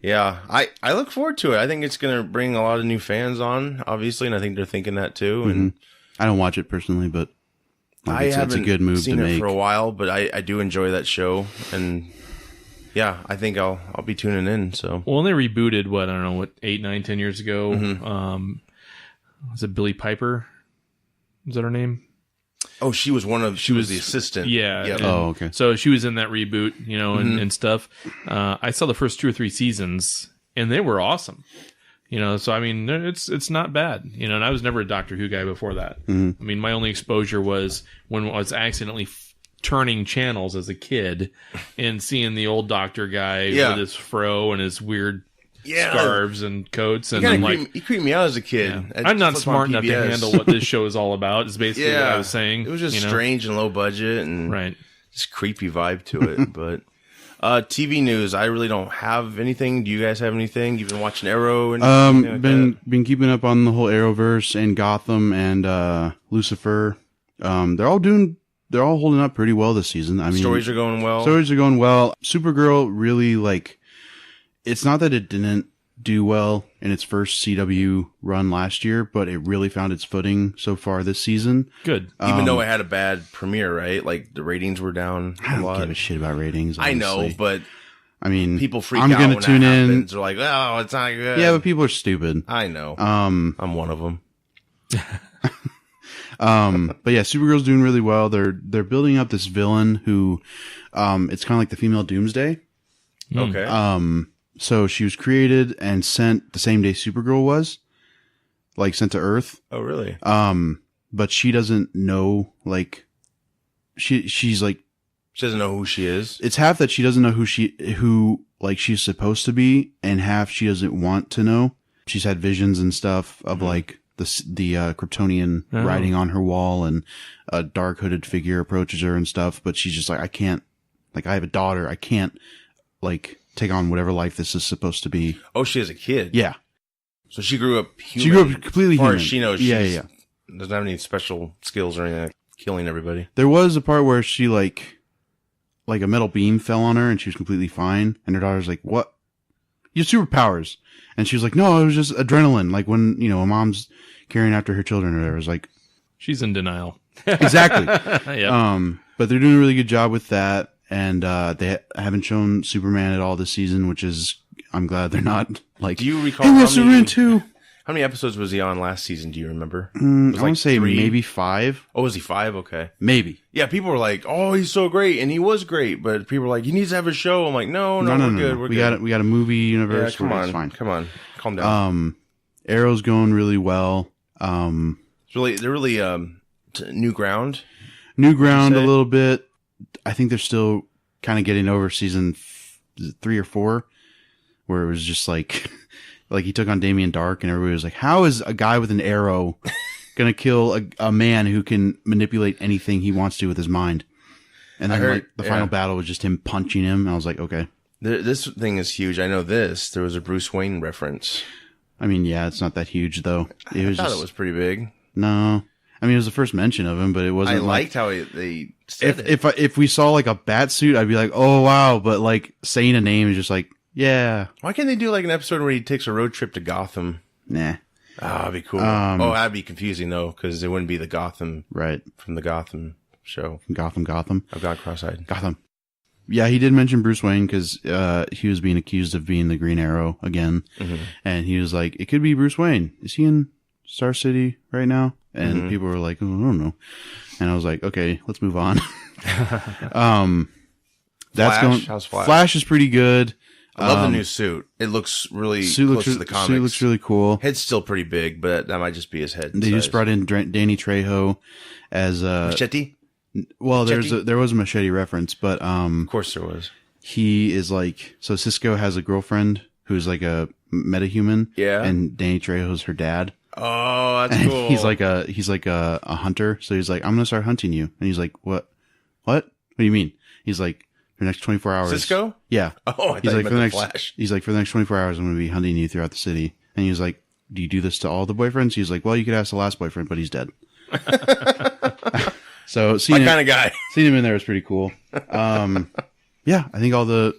Yeah, I look forward to it. I think it's going to bring a lot of new fans on, obviously, and I think they're thinking that too. And I don't watch it personally, but it's a good move seen to it make. For a while, but I do enjoy that show, and yeah, I think I'll be tuning in. So well, they rebooted 8, 9, 10 years ago. Was it Billie Piper? Is that her name? Oh, she was the assistant. Yeah. Yep. Oh, okay. So she was in that reboot, and stuff. I saw the first 2 or 3 seasons, and they were awesome. So I mean, it's not bad. And I was never a Doctor Who guy before that. I mean, my only exposure was when I was accidentally turning channels as a kid and seeing the old Doctor guy with his fro and his weird scarves and coats, and I'm like, you creeped me out as a kid. Yeah. I'm not smart enough to handle what this show is all about. Is basically what I was saying. It was just strange and low budget and just creepy vibe to it. But TV news, I really don't have anything. Do you guys have anything? You've been watching Arrow and been keeping up on the whole Arrowverse and Gotham and Lucifer. They're all holding up pretty well this season. I mean, stories are going well. Supergirl really it's not that it didn't do well in its first CW run last year, but it really found its footing so far this season. Good. Even though it had a bad premiere, right? Like the ratings were down a lot. I don't give a shit about ratings. Honestly. I know, but I mean, people freak out when that happens. They're like, "Oh, it's not good." Yeah, but people are stupid. I know. I'm one of them. But yeah, Supergirl's doing really well. They're building up this villain who, it's kind of like the female Doomsday. Okay. So she was created and sent the same day Supergirl was, sent to Earth. Oh, really? But she doesn't know, she's she doesn't know who she is. It's half that she doesn't know who she's supposed to be, and half she doesn't want to know. She's had visions and stuff of the Kryptonian writing on her wall, and a dark hooded figure approaches her and stuff, but she's just I can't, I have a daughter. I can't, take on whatever life this is supposed to be. Oh, she has a kid. Yeah. So she grew up human. She grew up completely human. As far as she knows, she doesn't have any special skills or anything, killing everybody. There was a part where she, a metal beam fell on her and she was completely fine. And her daughter's like, "What? You have superpowers." And she was like, "No, it was just adrenaline." When, a mom's carrying after her children or whatever. It was like, She's in denial. Exactly. Yep. But they're doing a really good job with that. And they haven't shown Superman at all this season, which is, I'm glad they're not like, do you recall hey, Superman 2. How many episodes was he on last season? Do you remember? I want to say 3? maybe 5. Oh, was he 5? Okay. Maybe. Yeah, people were like, "Oh, he's so great," and he was great. But people were like, "He needs to have a show." I'm like, "No, we're good. We're good. We got a movie universe. Yeah, come on, it's fine. come on, calm down." Arrow's going really well. They're really new ground. New ground a little bit. I think they're still kind of getting over season 3 or 4, where it was just like. Like he took on Damien Dark and everybody was like, how is a guy with an arrow going to kill a man who can manipulate anything he wants to with his mind? And then the final battle was just him punching him. And I was like, okay. This thing is huge. I know this. There was a Bruce Wayne reference. I mean, yeah, it's not that huge though. I thought it was pretty big. No. I mean, it was the first mention of him, but it wasn't. I liked how they said it. If we saw like a bat suit, I'd be like, oh wow. But like saying a name is just like, yeah. Why can't they do like an episode where he takes a road trip to Gotham? Nah. That'd be cool. That'd be confusing though, because it wouldn't be the Gotham from the Gotham show. Gotham. I've gone cross-eyed. Gotham. Yeah, he did mention Bruce Wayne because he was being accused of being the Green Arrow again, and he was like, "It could be Bruce Wayne. Is he in Star City right now?" And people were like, "Oh, I don't know." And I was like, "Okay, let's move on." That's Flash? How's Flash? Flash is pretty good. I love the new suit. It looks really close to the comics. Suit looks really cool. Head's still pretty big, but that might just be his head. They just brought in Danny Trejo as Machete. Well, there was a Machete reference, but of course there was. He is like, so Cisco has a girlfriend who's like a metahuman, and Danny Trejo's her dad. Oh, that's cool. He's like a hunter, so he's like, I'm gonna start hunting you, and he's like, what do you mean? He's like, for the next 24 hours. Cisco? Yeah. Oh, I thought you meant the Flash. He's like, for the next 24 hours, I'm going to be hunting you throughout the city. And he was like, do you do this to all the boyfriends? He's like, well, you could ask the last boyfriend, but he's dead. So my kind of guy. Seeing him in there was pretty cool. Yeah, I think all the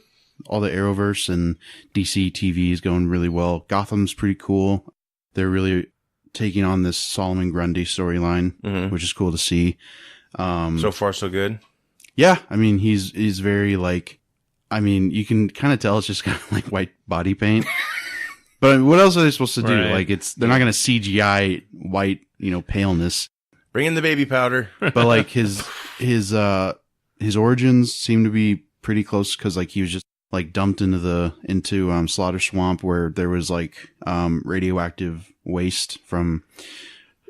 Arrowverse and DC TV is going really well. Gotham's pretty cool. They're really taking on this Solomon Grundy storyline, which is cool to see. So far, so good. Yeah, I mean, he's very like, I mean, you can kind of tell it's just kind of like white body paint. But I mean, what else are they supposed to do? Right. Like, they're not going to CGI white, paleness. Bring in the baby powder. But like his origins seem to be pretty close because like he was just like dumped into Slaughter Swamp where there was like radioactive waste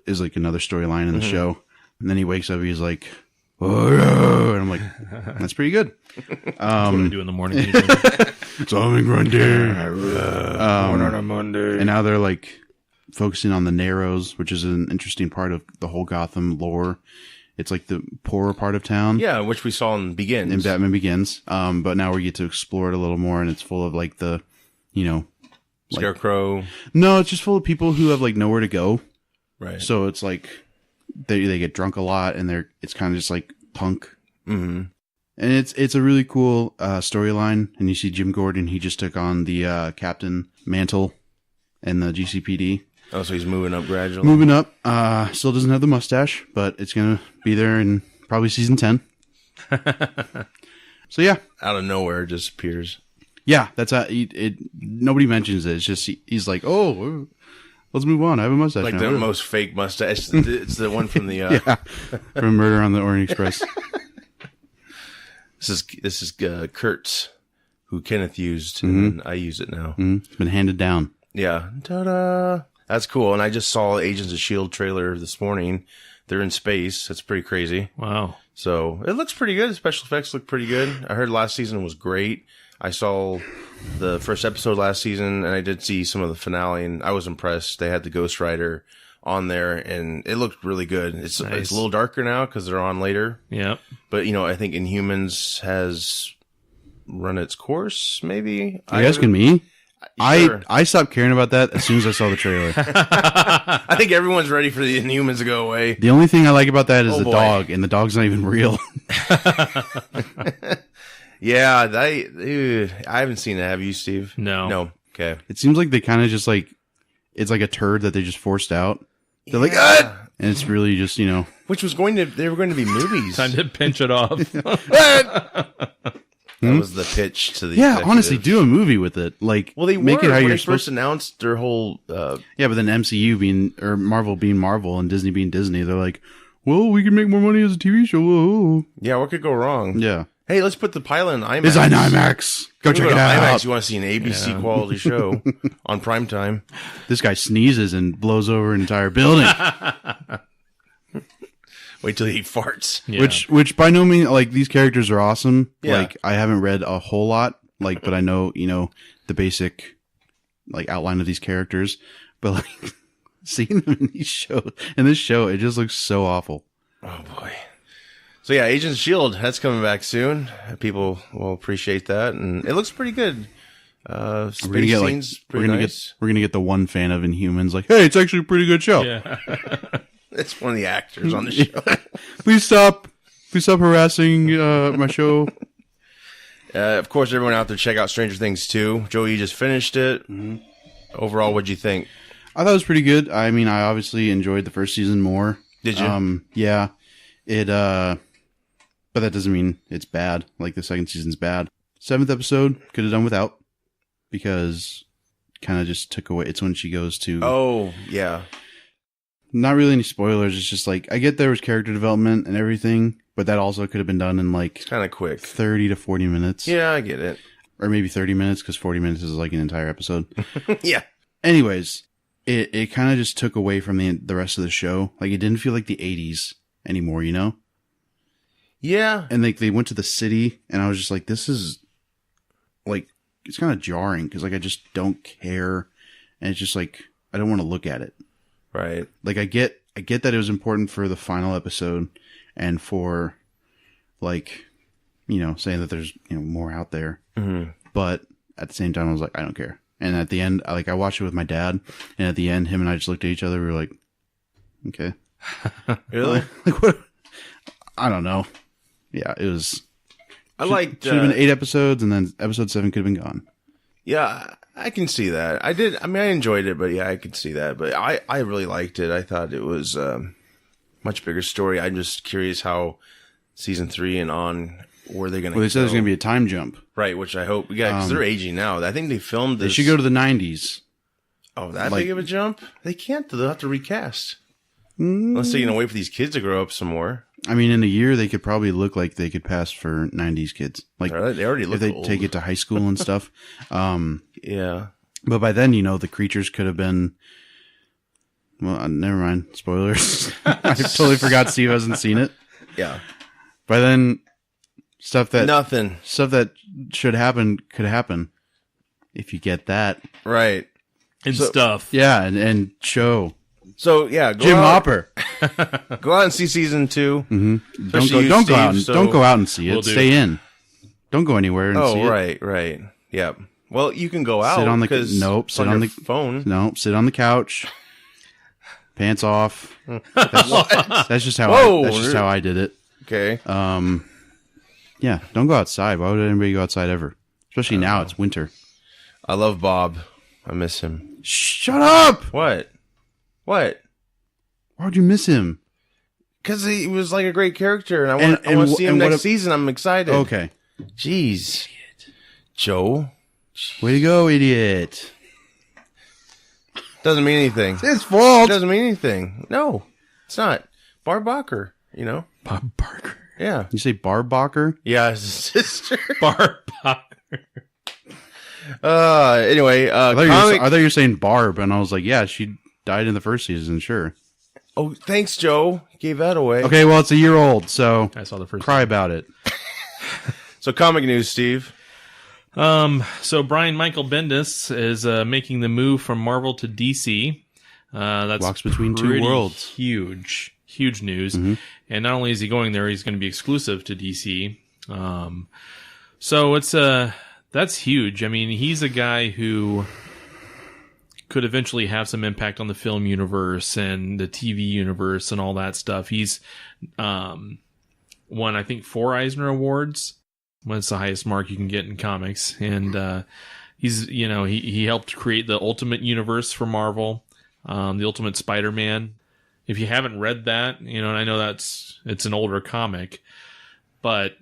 is like another storyline in the show. And then he wakes up, he's like, and I'm like, that's pretty good. That's what I do in the morning. Solomon Grundy. On a Monday. And now they're like focusing on the Narrows, which is an interesting part of the whole Gotham lore. It's like the poorer part of town. Yeah, which we saw in Begins. In Batman Begins. But now we get to explore it a little more, and it's full of like the, Scarecrow. No, it's just full of people who have like nowhere to go. Right. So it's like they get drunk a lot, and it's kind of just like punk. Mm-hmm. And it's a really cool storyline. And you see Jim Gordon, he just took on the captain mantle in the GCPD. Oh, so he's moving up gradually. Moving up. Still doesn't have the mustache, but it's gonna be there in probably season 10. So yeah, out of nowhere, it just appears. Yeah, that's how nobody mentions it. It's just he's like, oh, let's move on. I have a mustache. Like now. the most fake mustache. It's the one from the from Murder on the Orient Express. This is Kurt's, who Kenneth used, and I use it now. It's been handed down. Yeah, ta-da! That's cool. And I just saw Agents of S.H.I.E.L.D. trailer this morning. They're in space. That's pretty crazy. Wow. So it looks pretty good. The special effects look pretty good. I heard last season was great. I saw the first episode last season, and I did see some of the finale, and I was impressed. They had the Ghost Rider on there, and it looked really good. It's a little darker now because they're on later. Yep. But, I think Inhumans has run its course, maybe. Are you asking me? Sure. I stopped caring about that as soon as I saw the trailer. I think everyone's ready for the Inhumans to go away. The only thing I like about that is the dog, and the dog's not even real. Yeah, I haven't seen it. Have you, Steve? No. No. Okay. It seems like they kind of just like, it's like a turd that they just forced out. They're like, ah! And it's really just, you know. Which was they were going to be movies. Time to pinch it off. That was the pitch to the executives. Honestly, do a movie with it. Like, well, they make were, it how when you're they supposed first announced their whole... Yeah, but then MCU or Marvel being Marvel and Disney being Disney, they're like, well, we can make more money as a TV show. Whoa. Yeah, what could go wrong? Yeah. Hey, let's put the pilot in IMAX. It's on IMAX. Go check it out. IMAX, you want to see an ABC quality show on primetime. This guy sneezes and blows over an entire building. Wait till he farts. Yeah. Which by no means, like, these characters are awesome. Yeah. Like, I haven't read a whole lot, like, but I know, you know, the basic, like, outline of these characters. But, like, seeing them in this show, it just looks so awful. Oh, boy. So, yeah, Agents of S.H.I.E.L.D., that's coming back soon. People will appreciate that. And it looks pretty good. Space scenes, pretty nice. We're going to get the one fan of Inhumans, like, hey, it's actually a pretty good show. Yeah. It's one of the actors on the show. Please stop harassing my show. Of course, everyone out there, check out Stranger Things 2. Joey, you just finished it. Mm-hmm. Overall, what'd you think? I thought it was pretty good. I mean, I obviously enjoyed the first season more. Did you? Yeah. But that doesn't mean it's bad. Like, the second season's bad. 7th episode, could have done without. Because kind of just took away. It's when she goes to... Oh, yeah. Not really any spoilers. It's just like, I get there was character development and everything, but that also could have been done in like... It's kind of quick. 30 to 40 minutes. Yeah, I get it. Or maybe 30 minutes, because 40 minutes is like an entire episode. Yeah. Anyways, it kind of just took away from the rest of the show. Like, it didn't feel like the 80s anymore, you know? Yeah. And like, they went to the city, and I was just like, this is... Like, it's kind of jarring, because like, I just don't care. And it's just like, I don't want to look at it. Right. Like, I get that it was important for the final episode and for, like, you know, saying that there's, you know, more out there. Mm-hmm. But at the same time, I was like, I don't care. And at the end, I watched it with my dad, and at the end, him and I just looked at each other. We were like, okay. Really? Like, what? I don't know. Yeah, it was. Should have been 8 episodes, and then episode 7 could have been gone. Yeah, I can see that. I enjoyed it, but yeah, I could see that. But I really liked it. I thought it was a much bigger story. I'm just curious how season 3 and on, where they're going to Well, they said there's going to be a time jump. Right, which I hope. Yeah, because they're aging now. I think they filmed this. They should go to the 90s. Oh, that big of a jump? They can't. They'll have to recast. Unless they're going to wait for these kids to grow up some more. I mean, in a year, they could probably look like they could pass for 90s kids. Like, they already look if they old. take it to high school and stuff. Yeah. But by then, you know, the creatures could have been... Well, never mind. Spoilers. I totally forgot Steve hasn't seen it. Yeah. By then, stuff that should happen could happen. If you get that. Right. And stuff. Yeah, and show. So, yeah. Jim Hopper. Go out and see season 2. Mm-hmm. Don't go out and see it. Stay in. Don't go anywhere and see it. Right. Yep. Well, you can go out. Sit on the phone. Nope. Sit on the couch. Pants off. That's just how I did it. Okay. Yeah. Don't go outside. Why would anybody go outside ever? Especially now. It's winter. I love Bob. I miss him. Shut up. What? Why would you miss him? Because he was like a great character, and I want to see him next season. I'm excited. Okay. Jeez. Joe. Way to go, idiot. Doesn't mean anything. It's his fault. It doesn't mean anything. No, it's not. Barb Barker, you know? Bob Barker. Yeah. You say Barb Barker? Yeah, his sister. Barb Barker. Anyway, I thought you were saying Barb, and I was like, yeah, she died in the first season, sure. Oh, thanks, Joe. Gave that away. Okay, well, it's a year old, so I saw the first cry about it. So, comic news, Steve. So Brian Michael Bendis is making the move from Marvel to DC. That's Walks between two worlds. Huge news. Mm-hmm. And not only is he going there, he's going to be exclusive to DC. So it's that's huge. I mean, he's a guy who could eventually have some impact on the film universe and the TV universe and all that stuff. He's won, I think, 4 Eisner Awards. That's the highest mark you can get in comics. And he's, he helped create the Ultimate Universe for Marvel, the Ultimate Spider-Man. if you haven't read that, and I know it's an older comic, but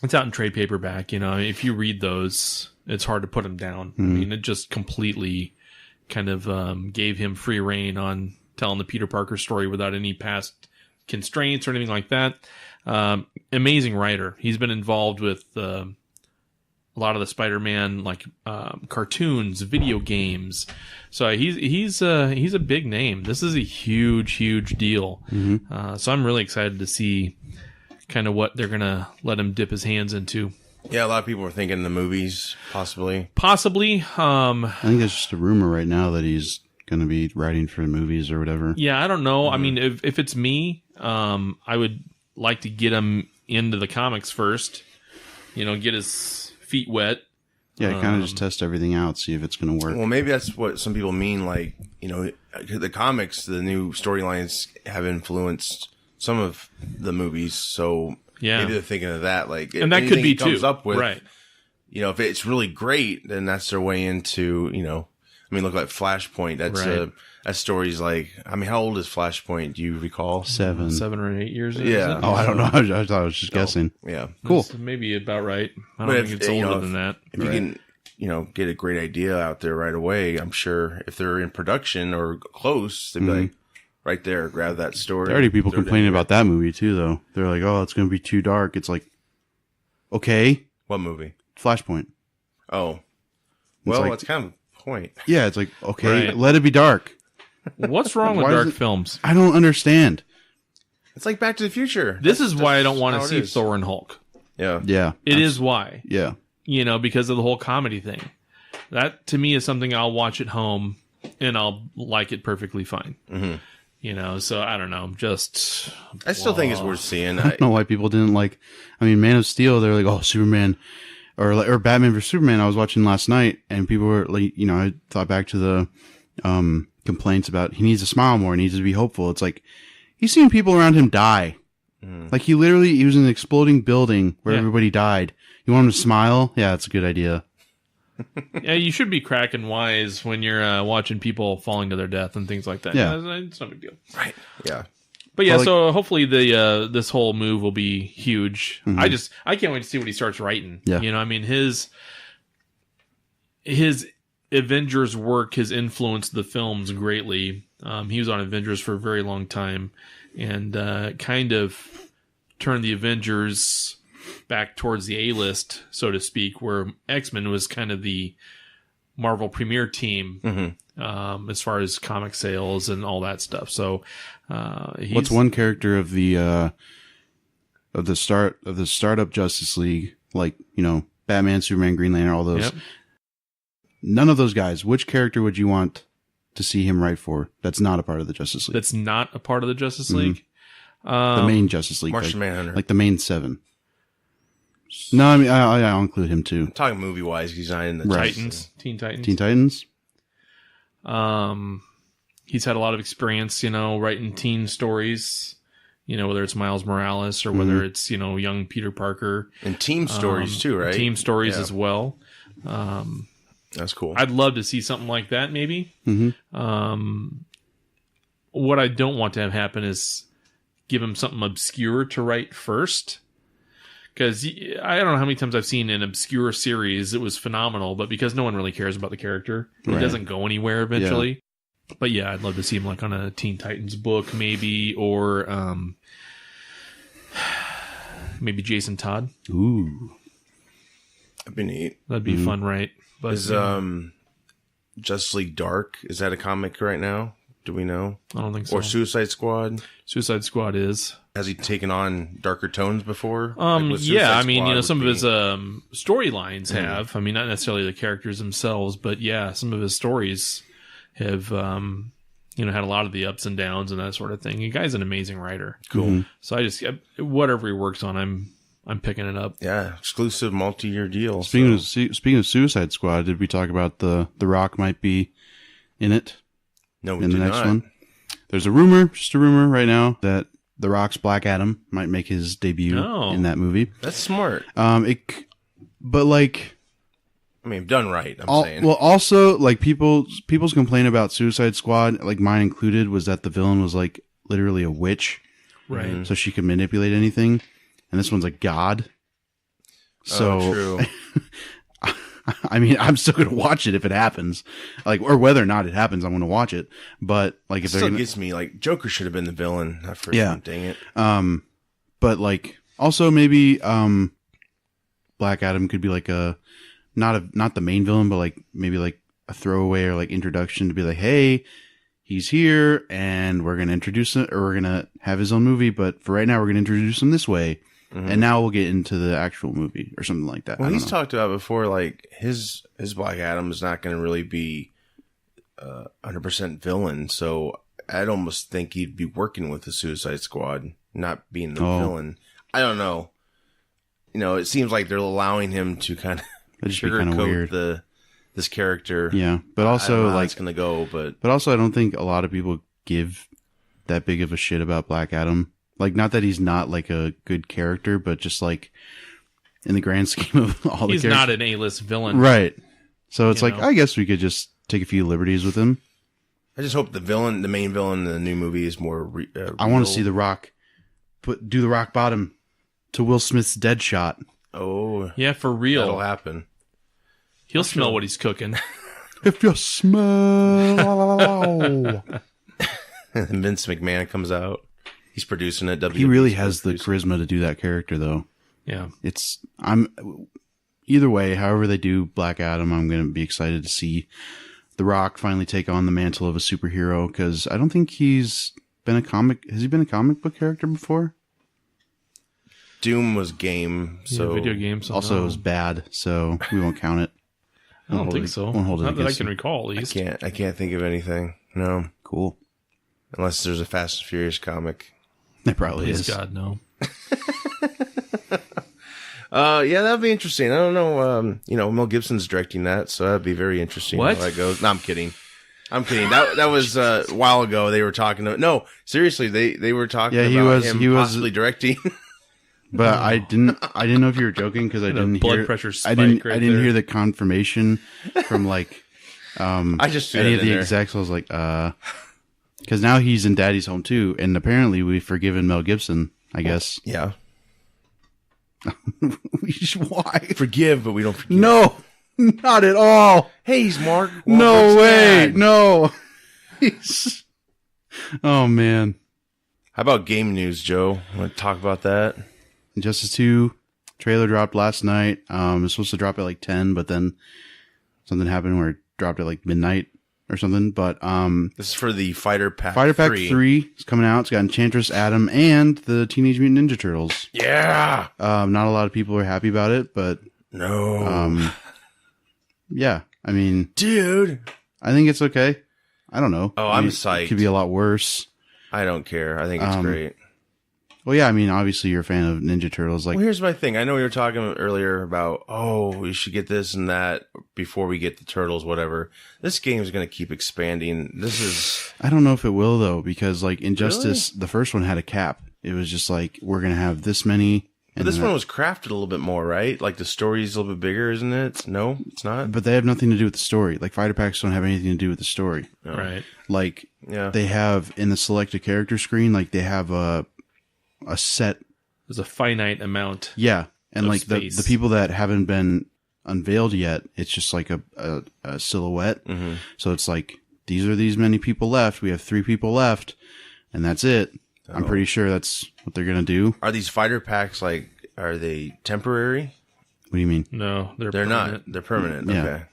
it's out in trade paperback. If you read those, it's hard to put them down. I mean, it just completely kind of gave him free reign on telling the Peter Parker story without any past constraints or anything like that. Amazing writer. He's been involved with a lot of the Spider-Man cartoons, video games. So he's a big name. This is a huge deal. So I'm really excited to see kind of what they're gonna let him dip his hands into. Yeah, a lot of people were thinking the movies, possibly. I think it's just a rumor right now that he's going to be writing for movies or whatever. Yeah, I don't know. I mean, if it's me, I would like to get him into the comics first. Get his feet wet. Yeah, kind of just test everything out, see if it's going to work. Well, maybe that's what some people mean. The comics, the new storylines have influenced some of the movies, so maybe they're thinking of that. And that could be too. Up with, right. If it's really great, then that's their way into, look like Flashpoint. That's right. That story's how old is Flashpoint? Do you recall? 7 or 8 years. Yeah. Oh, I don't know. I thought I was just guessing. Yeah. Cool. That's maybe about right. I don't think it's older than that. If you can, get a great idea out there right away, I'm sure if they're in production or close, they'd be like, right there, grab that story. There are already people complaining about that movie too, though. They're like, "Oh, it's going to be too dark." It's like, okay, what movie? Flashpoint. Oh, well, that's kind of the point. Yeah, it's like, okay, let it be dark. What's wrong with dark films? I don't understand. It's like Back to the Future. This is why I don't want to see Thor and Hulk. Yeah, it is why. Yeah, because of the whole comedy thing. That to me is something I'll watch at home and I'll like it perfectly fine. So I don't know. I still think it's worth seeing. I don't know why people didn't like. I mean, Man of Steel. They're like, "Oh, Superman," or Batman vs Superman. I was watching last night, and people were like, I thought back to the complaints about he needs to smile more, he needs to be hopeful. It's like he's seen people around him die. Like he was in an exploding building where everybody died. You want him to smile? Yeah, that's a good idea. Yeah, you should be cracking wise when you're watching people falling to their death and things like that. Yeah. It's no big deal. Right. Yeah. But yeah, so hopefully this whole move will be huge. I can't wait to see what he starts writing. Yeah. His Avengers work has influenced the films greatly. He was on Avengers for a very long time and kind of turned the Avengers back towards the A-list, so to speak, where X-Men was kind of the Marvel premier team as far as comic sales and all that stuff. So, what's one character of the startup Justice League, Batman, Superman, Green Lantern, all those? Yep. None of those guys. Which character would you want to see him write for? That's not a part of the Justice League. That's not a part of the Justice League. The main Justice League, Martian Manhunter, like the main 7. No, I mean I'll include him too. I'm talking movie wise, he's not in the Titans, Teen Titans. Teen Titans. He's had a lot of experience, writing teen stories. Whether it's Miles Morales or whether it's young Peter Parker, and team stories too, right? Team stories as well. That's cool. I'd love to see something like that, maybe. What I don't want to have happen is give him something obscure to write first. Because I don't know how many times I've seen an obscure series that was phenomenal, but because no one really cares about the character, it doesn't go anywhere eventually. Yeah. But yeah, I'd love to see him on a Teen Titans book, maybe, or maybe Jason Todd. Ooh, that'd be neat. That'd be fun, right? But is Justice League Dark? Is that a comic right now? Do we know? I don't think so. Or Suicide Squad? Suicide Squad is. Has he taken on darker tones before? Yeah, I mean, some of his storylines have. I mean, not necessarily the characters themselves, but yeah, some of his stories have, had a lot of the ups and downs and that sort of thing. The guy's an amazing writer. Cool. So whatever he works on, I'm picking it up. Yeah, exclusive multi-year deal. Speaking of Suicide Squad, did we talk about the Rock might be in it? No, we in the did next not. one. There's a rumor right now that The Rock's Black Adam might make his debut in that movie. That's smart. But done right. I'm saying. Well, also people's complaint about Suicide Squad, like mine included, was that the villain was like literally a witch. Right. So she could manipulate anything. And this one's a god. So, true. I mean, I'm still going to watch it if it happens. Like, or whether or not it happens, I'm going to watch it. But, like, if it they're still gets me, like, Joker should have been the villain. That first one, dang it. But, like, also maybe, Black Adam could be like not the main villain, but like maybe like a throwaway or like introduction to be like, hey, he's here and we're going to introduce him, or we're going to have his own movie. But for right now, we're going to introduce him this way. Mm-hmm. And now we'll get into the actual movie or something like that. Well, he's talked about before, like his Black Adam is not going to really be 100% villain. So I'd almost think he'd be working with the Suicide Squad, not being the villain. I don't know. You know, it seems like they're allowing him to kind of sugarcoat this character. Yeah, but also like it's going to go, but also I don't think a lot of people give that big of a shit about Black Adam. Like, not that he's not like a good character, but just like in the grand scheme of all he's the characters, not an A-list villain, right? So it's I guess we could just take a few liberties with him. I just hope the main villain in the new movie is more. I want to see The Rock do the rock bottom to Will Smith's Deadshot. Oh, yeah, for real. That'll happen. He'll smell what he's cooking. If you smell. And Vince McMahon comes out. He's producing it. He really has the charisma to do that character, though. Yeah. Either way, however they do Black Adam, I'm going to be excited to see The Rock finally take on the mantle of a superhero, because I don't think he's been a comic. Has he been a comic book character before? Doom was game, so video games also it was bad, so we won't count it. I don't think so. Not that I can recall, at least. I can't think of anything. No. Cool. Unless there's a Fast and Furious comic. There probably is. God, no. Yeah, that'd be interesting. I don't know. Mel Gibson's directing that, so that'd be very interesting. What? How that goes. No, I'm kidding. That was a while ago. They were talking. No, seriously, they were talking about him possibly directing. But I didn't know if you were joking, because I didn't blood hear. pressure I didn't there. hear the confirmation from like I just any of the execs. I was like, because now he's in Daddy's Home too, and apparently we've forgiven Mel Gibson, I guess. Yeah. Why? Forgive, but we don't forgive. No, not at all. Hey, he's Mark. No way. No. Oh, man. How about game news, Joe? Want to talk about that? Injustice 2 trailer dropped last night. It was supposed to drop at like 10, but then something happened where it dropped at like midnight or something. But this is for the Fighter Pack 3 is coming out. It's got Enchantress, Adam, and the Teenage Mutant Ninja Turtles. Yeah. Not a lot of people are happy about it, but no. Yeah. I mean, dude, I think it's okay. I don't know. Oh, I'm psyched. It could be a lot worse. I don't care. I think it's great. Well, yeah, I mean, obviously you're a fan of Ninja Turtles. Like, well, here's my thing. I know you were talking earlier about, we should get this and that before we get the Turtles, whatever. This game is going to keep expanding. I don't know if it will, though, because like Injustice, the first one had a cap. It was just like, we're going to have this many. But this one was crafted a little bit more, right? Like the story's a little bit bigger, isn't it? No, it's not. But they have nothing to do with the story. Like Fighter Packs don't have anything to do with the story. No. Right. Like, they have in the selected character screen, like they have a set. There's a finite amount. Yeah. And like the people that haven't been unveiled yet, it's just like a silhouette. Mm-hmm. So it's like, these are these many people left. We have 3 people left, and that's it. Oh. I'm pretty sure that's what they're going to do. Are these Fighter Packs, like, are they temporary? What do you mean? No, they're permanent. Not. They're permanent. Yeah. Okay. I was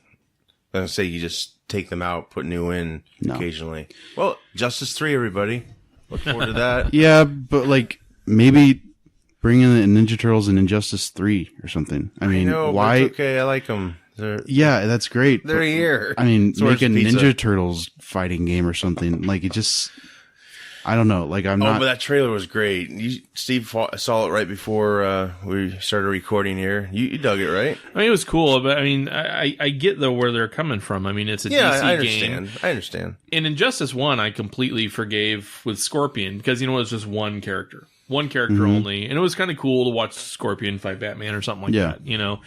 going to say you just take them out, put new in occasionally. Well, Justice 3, everybody. Look forward to that. Yeah, but like maybe bring in the Ninja Turtles and Injustice 3 or something. I mean, why? But it's okay, I like them. Yeah, that's great. They're here. I mean, make a Ninja Turtles fighting game or something. Like, it just... I don't know. Like, I'm not... Oh, but that trailer was great. Steve saw it right before we started recording here. You dug it, right? I mean, it was cool, but I mean, I get where they're coming from. I mean, it's a DC game. I understand. In Injustice 1, I completely forgave with Scorpion because, it was just one character. One character only. And it was kind of cool to watch Scorpion fight Batman or something like that,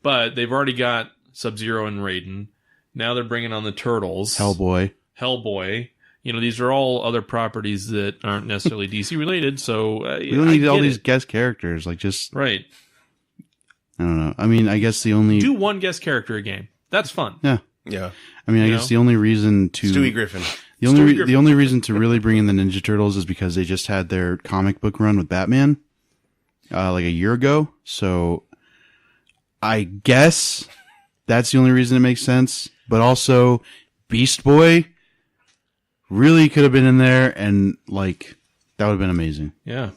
But they've already got Sub-Zero and Raiden. Now they're bringing on the Turtles. Hellboy. these are all other properties that aren't necessarily DC related. So we don't need all these guest characters. Like, just right. I don't know. I mean, I guess the only do one guest character a game. That's fun. Yeah. Yeah. I mean, I guess the only reason to Stewie Griffin. The only reason to really bring in the Ninja Turtles is because they just had their comic book run with Batman, like a year ago. So I guess that's the only reason it makes sense. But also, Beast Boy really could have been in there, and like that would have been amazing. Yeah.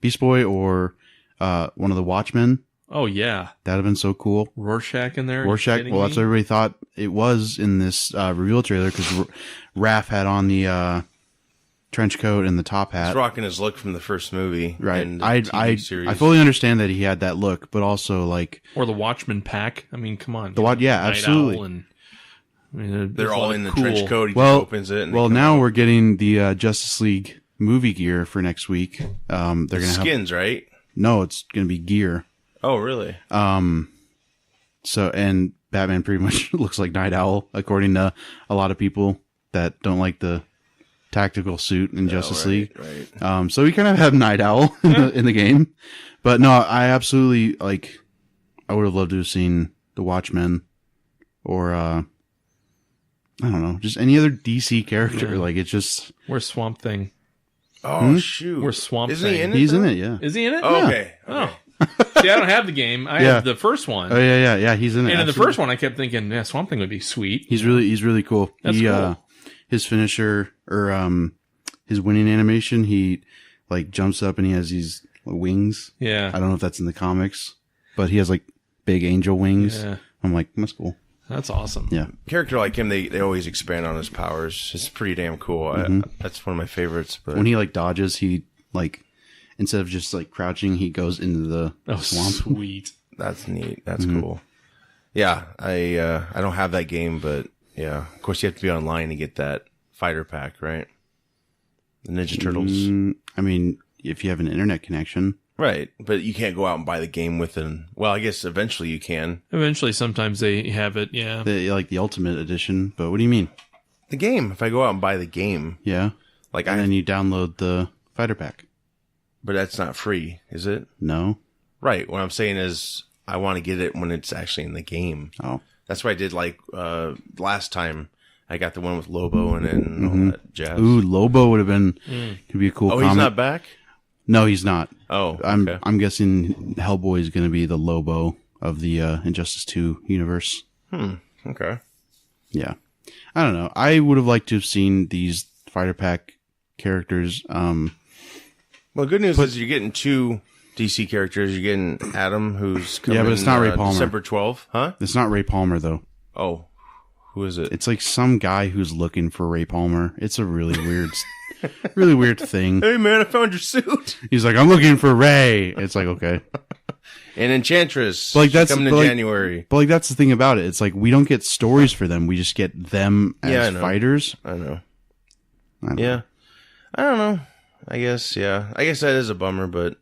Beast Boy or one of the Watchmen. Oh yeah, that'd have been so cool. Rorschach in there. Rorschach. Well, that's what everybody thought it was in this reveal trailer because Raph had on the trench coat and the top hat. He's rocking his look from the first movie, right? And the I fully understand that he had that look, but also like or the Watchmen pack. I mean, come on. Yeah, absolutely. And, I mean, they're all in the cool trench coat. He just opens it. And now we're getting the Justice League movie gear for next week. They're gonna skins, right? No, it's gonna be gear. Oh, really? So, and Batman pretty much looks like Night Owl, according to a lot of people that don't like the tactical suit in Justice League. Right. So we kind of have Night Owl in the game. But no, I absolutely, like, I would have loved to have seen the Watchmen or, I don't know, just any other DC character. Yeah. Like, it's just... Where's Swamp Thing? Oh, shoot. Where's Swamp Isn't Thing? He in it, He's in it, yeah. Is he in it? Oh, yeah. okay. Oh. See, I don't have the game. I have the first one. Oh, yeah, he's in it. And in the first one, I kept thinking, yeah, Swamp Thing would be sweet. He's really cool. That's cool. His finisher, or his winning animation, he, like, jumps up and he has these wings. Yeah. I don't know if that's in the comics, but he has, like, big angel wings. Yeah. I'm like, that's cool. That's awesome. Yeah. Character like him, they always expand on his powers. It's pretty damn cool. That's one of my favorites. But when he, like, dodges, he, like... Instead of just like crouching, he goes into the swamp. Sweet. That's neat. That's cool. Yeah, I don't have that game, but yeah, of course you have to be online to get that fighter pack, right? The Ninja Turtles. I mean, if you have an internet connection, right? But you can't go out and buy the game with an. Well, I guess eventually you can. Eventually, sometimes they have it. Yeah, the Ultimate Edition. But what do you mean? The game. If I go out and buy the game, yeah, like and then you download the fighter pack. But that's not free, is it? No. Right. What I'm saying is I want to get it when it's actually in the game. Oh. That's what I did like last time. I got the one with Lobo and then all that jazz. Ooh, Lobo would have been could be a cool comic. He's not back? No, he's not. Oh, okay. I'm guessing Hellboy is going to be the Lobo of the Injustice 2 universe. Okay. Yeah. I don't know. I would have liked to have seen these fighter pack characters well, good news is you're getting 2 DC characters. You're getting Adam, who's coming but it's not Ray Palmer. December 12th, huh? It's not Ray Palmer, though. Oh, who is it? It's like some guy who's looking for Ray Palmer. It's a really weird thing. Hey, man, I found your suit. He's like, I'm looking for Ray. It's like, okay. And Enchantress, but like that's coming in January. But like that's the thing about it. It's like we don't get stories for them. We just get them as fighters. I know. I don't know. I guess that is a bummer, but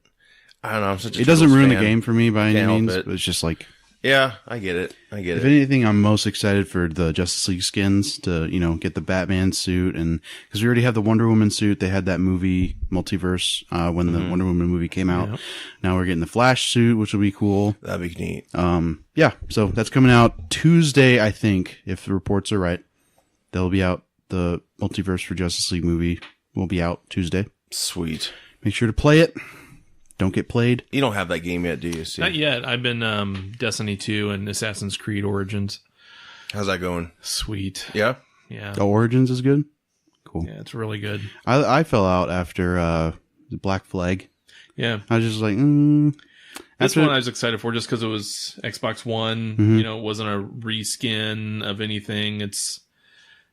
I don't know. I'm such a It doesn't ruin fan. the game for me by any means, it. but it's just like... Yeah, I get it. If anything, I'm most excited for the Justice League skins to, get the Batman suit, and because we already have the Wonder Woman suit. They had that movie Multiverse when the Wonder Woman movie came out. Yep. Now we're getting the Flash suit, which will be cool. That'd be neat. Yeah, so that's coming out Tuesday, I think, if the reports are right. They'll be out. The Multiverse for Justice League movie will be out Tuesday. Sweet. Make sure to play it. Don't get played. You don't have that game yet, do you? See? Not yet. I've been Destiny 2 and Assassin's Creed Origins. How's that going? Sweet. Yeah? Yeah. The Origins is good? Cool. Yeah, it's really good. I fell out after the Black Flag. Yeah. I was just like, This one I was excited for just because it was Xbox One. Mm-hmm. It wasn't a reskin of anything. It's...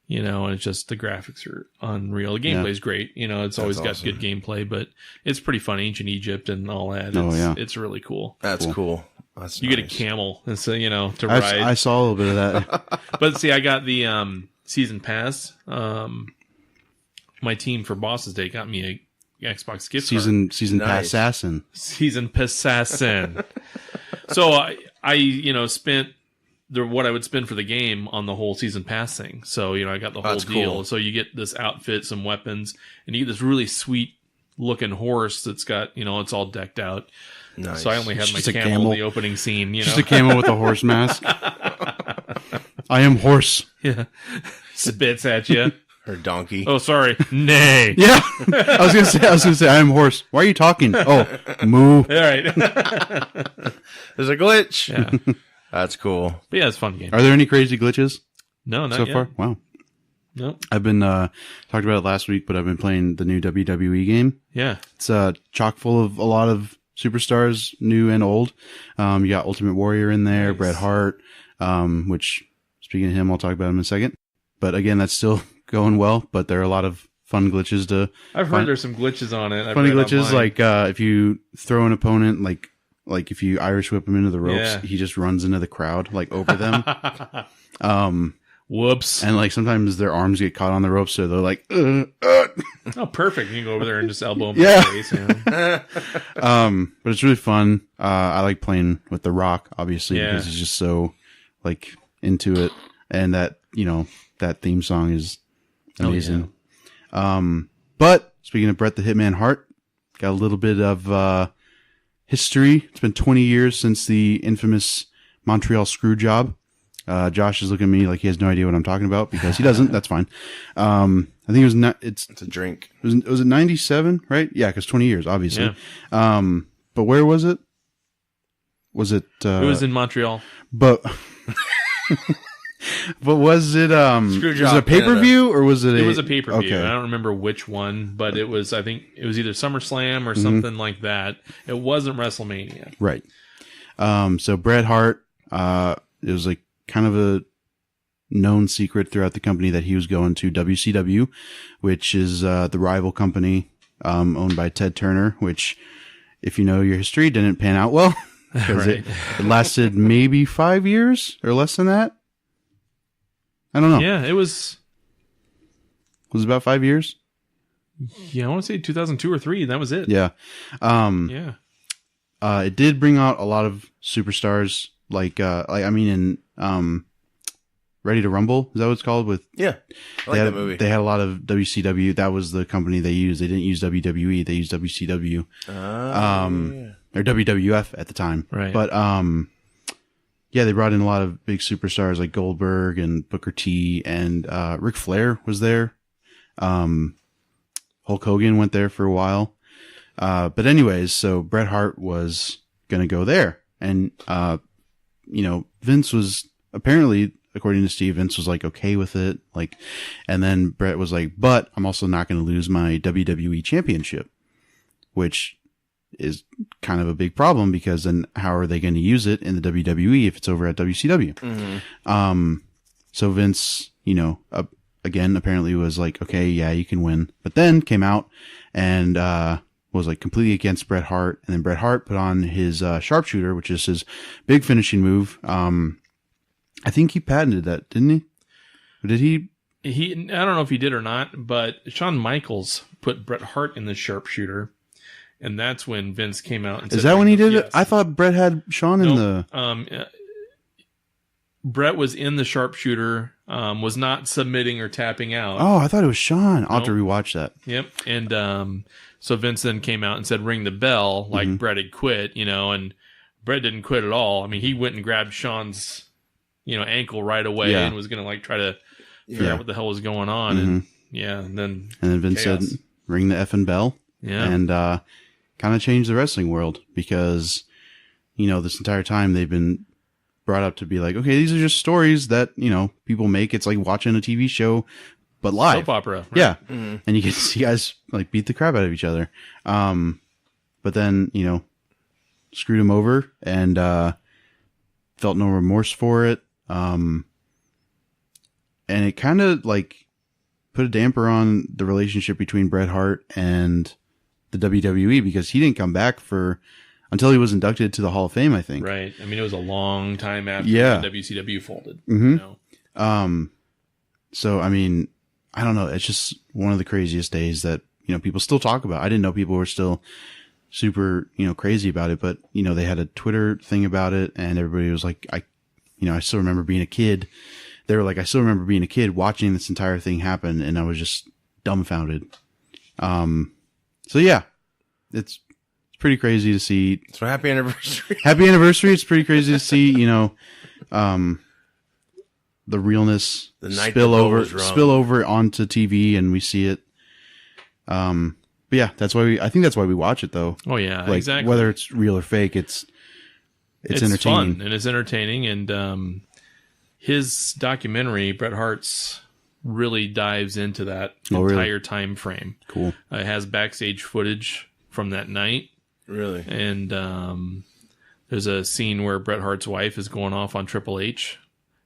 and it's just the graphics are unreal. The gameplay's great. It's always got good gameplay, but it's pretty fun. Ancient Egypt and all that. It's really cool. That's cool. You get a camel, and so to ride. I saw a little bit of that. But see, I got the season pass. My team for Boss's Day got me a Xbox gift card. Season pass assassin. Season passassin. So I spent what I would spend for the game on the whole season pass thing. So, I got the whole deal. Cool. So you get this outfit, some weapons, and you get this really sweet looking horse that's got, it's all decked out. Nice. So I only had my Just a camel in camel. the opening scene, Just a camel with a horse mask. I am horse. Yeah. Spits at you. Or donkey. Oh, sorry. Nay. Yeah. I was gonna say I am horse. Why are you talking? Oh, moo. All right. There's a glitch. Yeah. That's cool. But yeah, it's a fun game. Are there any crazy glitches No, not so yet. far? Wow. No. I've been talked about it last week, but I've been playing the new WWE game. Yeah. It's chock full of a lot of superstars, new and old. You got Ultimate Warrior in there, Nice. Bret Hart, which, speaking of him, I'll talk about him in a second. But again, that's still going well, but there are a lot of fun glitches to... I've heard there's some glitches on it. I've Funny read glitches, online. like if you throw an opponent, like if you Irish whip him into the ropes, Yeah. he just runs into the crowd, like over them. Whoops. And like sometimes their arms get caught on the ropes, so they're like, Oh, perfect. You can go over there and just elbow him Yeah. in the face. But it's really fun. I like playing with The Rock, obviously, Yeah. because he's just so like into it, and that that theme song is amazing. But speaking of Bret the Hitman Hart, got a little bit of history. It's been 20 years since the infamous Montreal screw job. Josh is looking at me like he has no idea what I'm talking about because he doesn't. That's fine. I think it was not. It's a drink. Was it 97? Right? Yeah, because 20 years, obviously. Yeah. But where was it? Was it? It was in Montreal. But. But was it was it a pay-per-view or was it It was a pay-per-view. Okay. I don't remember which one, but it was, I think it was either SummerSlam or something like that. It wasn't WrestleMania. Right. So Bret Hart, it was like kind of a known secret throughout the company that he was going to WCW, which is the rival company owned by Ted Turner, which, if you know your history, didn't pan out well because Right. it lasted maybe 5 years or less than that. I don't know. Yeah, it was. Was it about 5 years? Yeah, I want to say 2002 or 3. And that was it. Yeah. Yeah. It did bring out a lot of superstars, like in Ready to Rumble. Is that what it's called? With Yeah. I like that movie. They had a lot of WCW. That was the company they used. They didn't use WWE. They used WCW. Or WWF at the time. Right. But yeah, they brought in a lot of big superstars like Goldberg and Booker T, and Ric Flair was there. Hulk Hogan went there for a while. But anyways, so Bret Hart was going to go there. And, Vince was apparently, according to Steve, Vince was like okay with it. Like, and then Bret was like, but I'm also not going to lose my WWE championship, which is kind of a big problem because then how are they going to use it in the WWE if it's over at WCW? Mm-hmm. So Vince, again, apparently was like, okay, yeah, you can win, but then came out and, was like completely against Bret Hart. And then Bret Hart put on his, sharpshooter, which is his big finishing move. I think he patented that, didn't he? Or did he? I don't know if he did or not, but Shawn Michaels put Bret Hart in the sharpshooter. And that's when Vince came out and said, is that when he did yes. it? I thought Bret had Shawn in the. Brett was in the sharpshooter, was not submitting or tapping out. Oh, I thought it was Shawn. I'll have to rewatch that. Yep. And so Vince then came out and said, ring the bell, like Brett had quit, and Brett didn't quit at all. I mean, he went and grabbed Shawn's, ankle right away and was going to like try to figure out what the hell was going on. And then Vince chaos. said, ring the effing bell. Yeah. And kind of changed the wrestling world because, this entire time they've been brought up to be like, okay, these are just stories that, people make. It's like watching a TV show, but live. Soap opera. Right? Yeah. Mm-hmm. And you get to see guys like beat the crap out of each other. But then, screwed him over and felt no remorse for it. And it kind of like put a damper on the relationship between Bret Hart and the WWE because he didn't come back until he was inducted to the Hall of Fame, I think. Right. I mean, it was a long time after WCW folded. Mm-hmm. So, I mean, I don't know. It's just one of the craziest days that, people still talk about. I didn't know people were still super, crazy about it, but, they had a Twitter thing about it and everybody was like, I I still remember being a kid. They were like, I still remember being a kid watching this entire thing happen, and I was just dumbfounded. So yeah, it's pretty crazy to see. So happy anniversary. Happy anniversary. It's pretty crazy to see, the realness spill over onto TV, and we see it. But yeah, I think that's why we watch it, though. Oh yeah, like, exactly. Whether it's real or fake, it's entertaining. Fun, and it's entertaining. And his documentary, Bret Hart's, really dives into that entire time frame. Cool. It has backstage footage from that night. Really? And there's a scene where Bret Hart's wife is going off on Triple H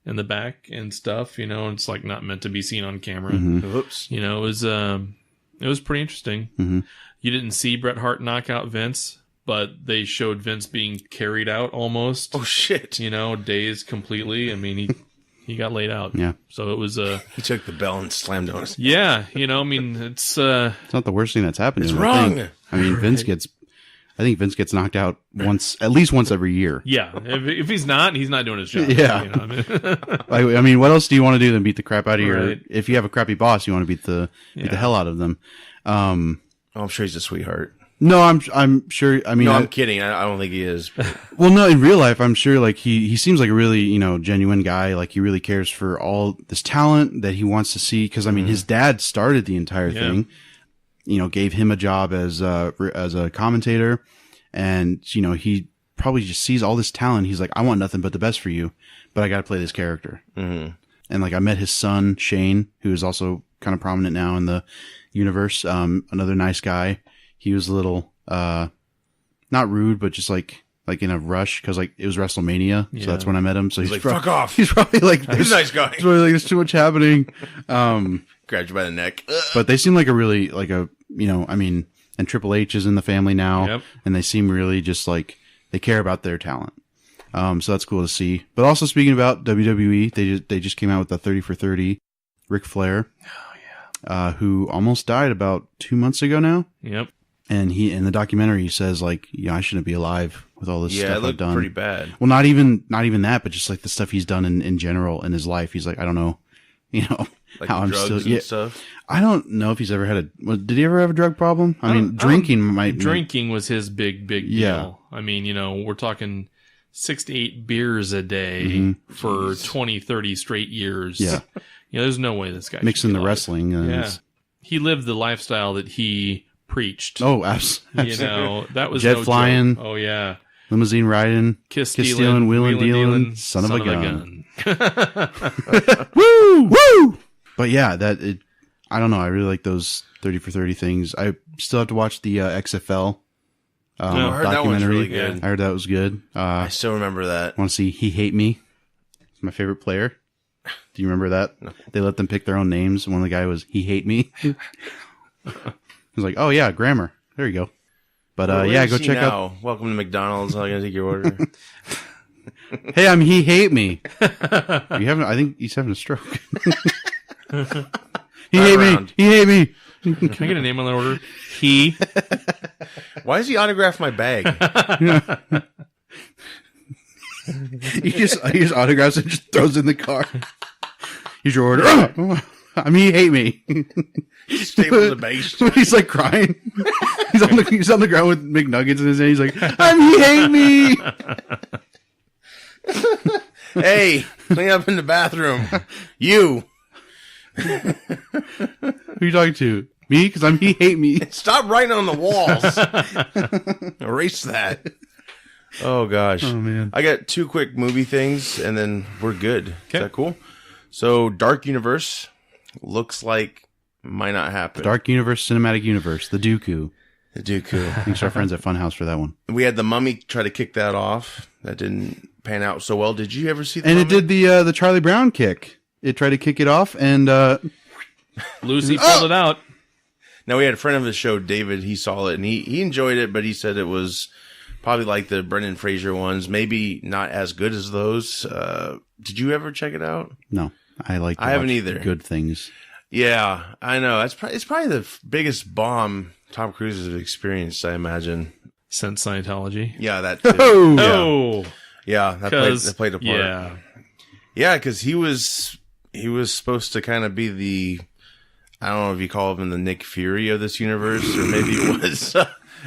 in the back and stuff. It's like not meant to be seen on camera. Mm-hmm. Whoops. It was pretty interesting. Mm-hmm. You didn't see Bret Hart knock out Vince, but they showed Vince being carried out almost. Oh shit! Dazed completely. I mean, he got laid out. Yeah. So it was he took the bell and slammed on us. Yeah. It's not the worst thing that's happened. It's to him, wrong. I mean, I think Vince gets knocked out at least once every year. Yeah. If he's not doing his job. Yeah. I mean, what else do you want to do than beat the crap out of your? If you have a crappy boss, you want to beat the hell out of them. I'm sure he's a sweetheart. No, I'm sure. I mean, no, I'm kidding. I don't think he is. But. Well, no, in real life, I'm sure. Like he seems like a really genuine guy. Like he really cares for all this talent that he wants to see. Because I mean, his dad started the entire thing. Gave him a job as a commentator, and he probably just sees all this talent. He's like, I want nothing but the best for you, but I got to play this character. Mm-hmm. And like I met his son Shane, who is also kind of prominent now in the universe. Another nice guy. He was a little, not rude, but just like in a rush because like it was WrestleMania, so that's when I met him. So he's like, fuck off. He's probably like, he's a nice guy. He's probably like, there's too much happening. Grabbed you by the neck. But they seem like and Triple H is in the family now, and they seem really just like they care about their talent. So that's cool to see. But also speaking about WWE, they just came out with the 30 for 30 Ric Flair. Oh yeah. Who almost died about 2 months ago now. Yep. And he in the documentary he says like, I shouldn't be alive with all this stuff it looked I've done. Pretty bad. Well, not even that, but just like the stuff he's done in general in his life. He's like, I don't know, like how I'm drugs still and stuff. I don't know if he's ever had did he ever have a drug problem? I mean, drinking was his big deal. Yeah. I mean, we're talking 6 to 8 beers a day for 20, 30 straight years. Yeah. There's no way this guy mixing the alive. wrestling. He lived the lifestyle that he preached. Oh, absolutely. That was jet no flying. Joke. Oh yeah. Limousine riding. Kiss stealing, wheeling dealing. Son of a gun. Woo! But yeah, I don't know. I really like those 30 for 30 things. I still have to watch the XFL I heard documentary. that one's really good. I heard that was good. I still remember that. Want to see He Hate Me? It's my favorite player. Do you remember that? No. They let them pick their own names. One of the guy was He Hate Me. I was like, oh yeah, grammar. There you go. But go check out. Welcome to McDonald's. I'm gonna take your order. Hey, I'm He Hate Me. I think he's having a stroke. He hate me. He hate me. Can I get a name on that order? He. Why does he autograph my bag? He just autographs it and just throws it in the car. Here's your order. I mean, he hate me. Staples the base. He's like crying. He's on the ground with McNuggets in his hand. He's like, he hate me. Hey, clean up in the bathroom. You. Who are you talking to? Me? Because he hate me. Stop writing on the walls. Erase that. Oh, gosh. Oh, man. I got 2 quick movie things, and then we're good. Okay. Is that cool? So, Dark Universe looks like might not happen. Dark Universe, Cinematic Universe, the Dooku. The Dooku. Thanks to our friends at Funhouse for that one. We had The Mummy try to kick that off. That didn't pan out so well. Did you ever see And it did the Charlie Brown kick. It tried to kick it off, and Lucy pulled it out. Now, we had a friend of the show, David. He saw it, and he enjoyed it, but he said it was probably like the Brendan Fraser ones, maybe not as good as those. Did you ever check it out? No, I haven't either. Good things. Yeah, I know. It's probably the biggest bomb Tom Cruise has experienced, I imagine. Since Scientology. Yeah, that too. Oh! Yeah, that played a part. Yeah. Yeah, because he was supposed to kind of be the, I don't know if you call him the Nick Fury of this universe, or maybe it was.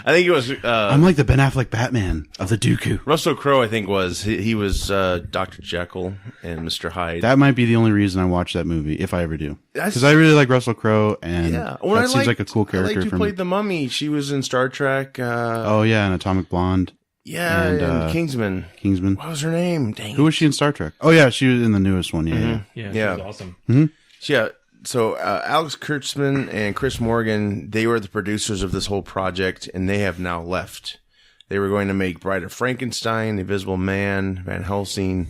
I think it was. I'm like the Ben Affleck Batman of the Dooku. Russell Crowe, I think, was he was Dr. Jekyll and Mr. Hyde. That might be the only reason I watch that movie, if I ever do. Because I really like Russell Crowe, and that seems like a cool character. I liked who played the Mummy. She was in Star Trek. Oh yeah, and Atomic Blonde. Yeah, and Kingsman. Kingsman. What was her name? Dang. Who was she in Star Trek? Oh yeah, she was in the newest one. Yeah, Yeah, she was awesome. Mm-hmm. Yeah. So Alex Kurtzman and Chris Morgan, they were the producers of this whole project, and they have now left. They were going to make Bride of Frankenstein, Invisible Man, Van Helsing,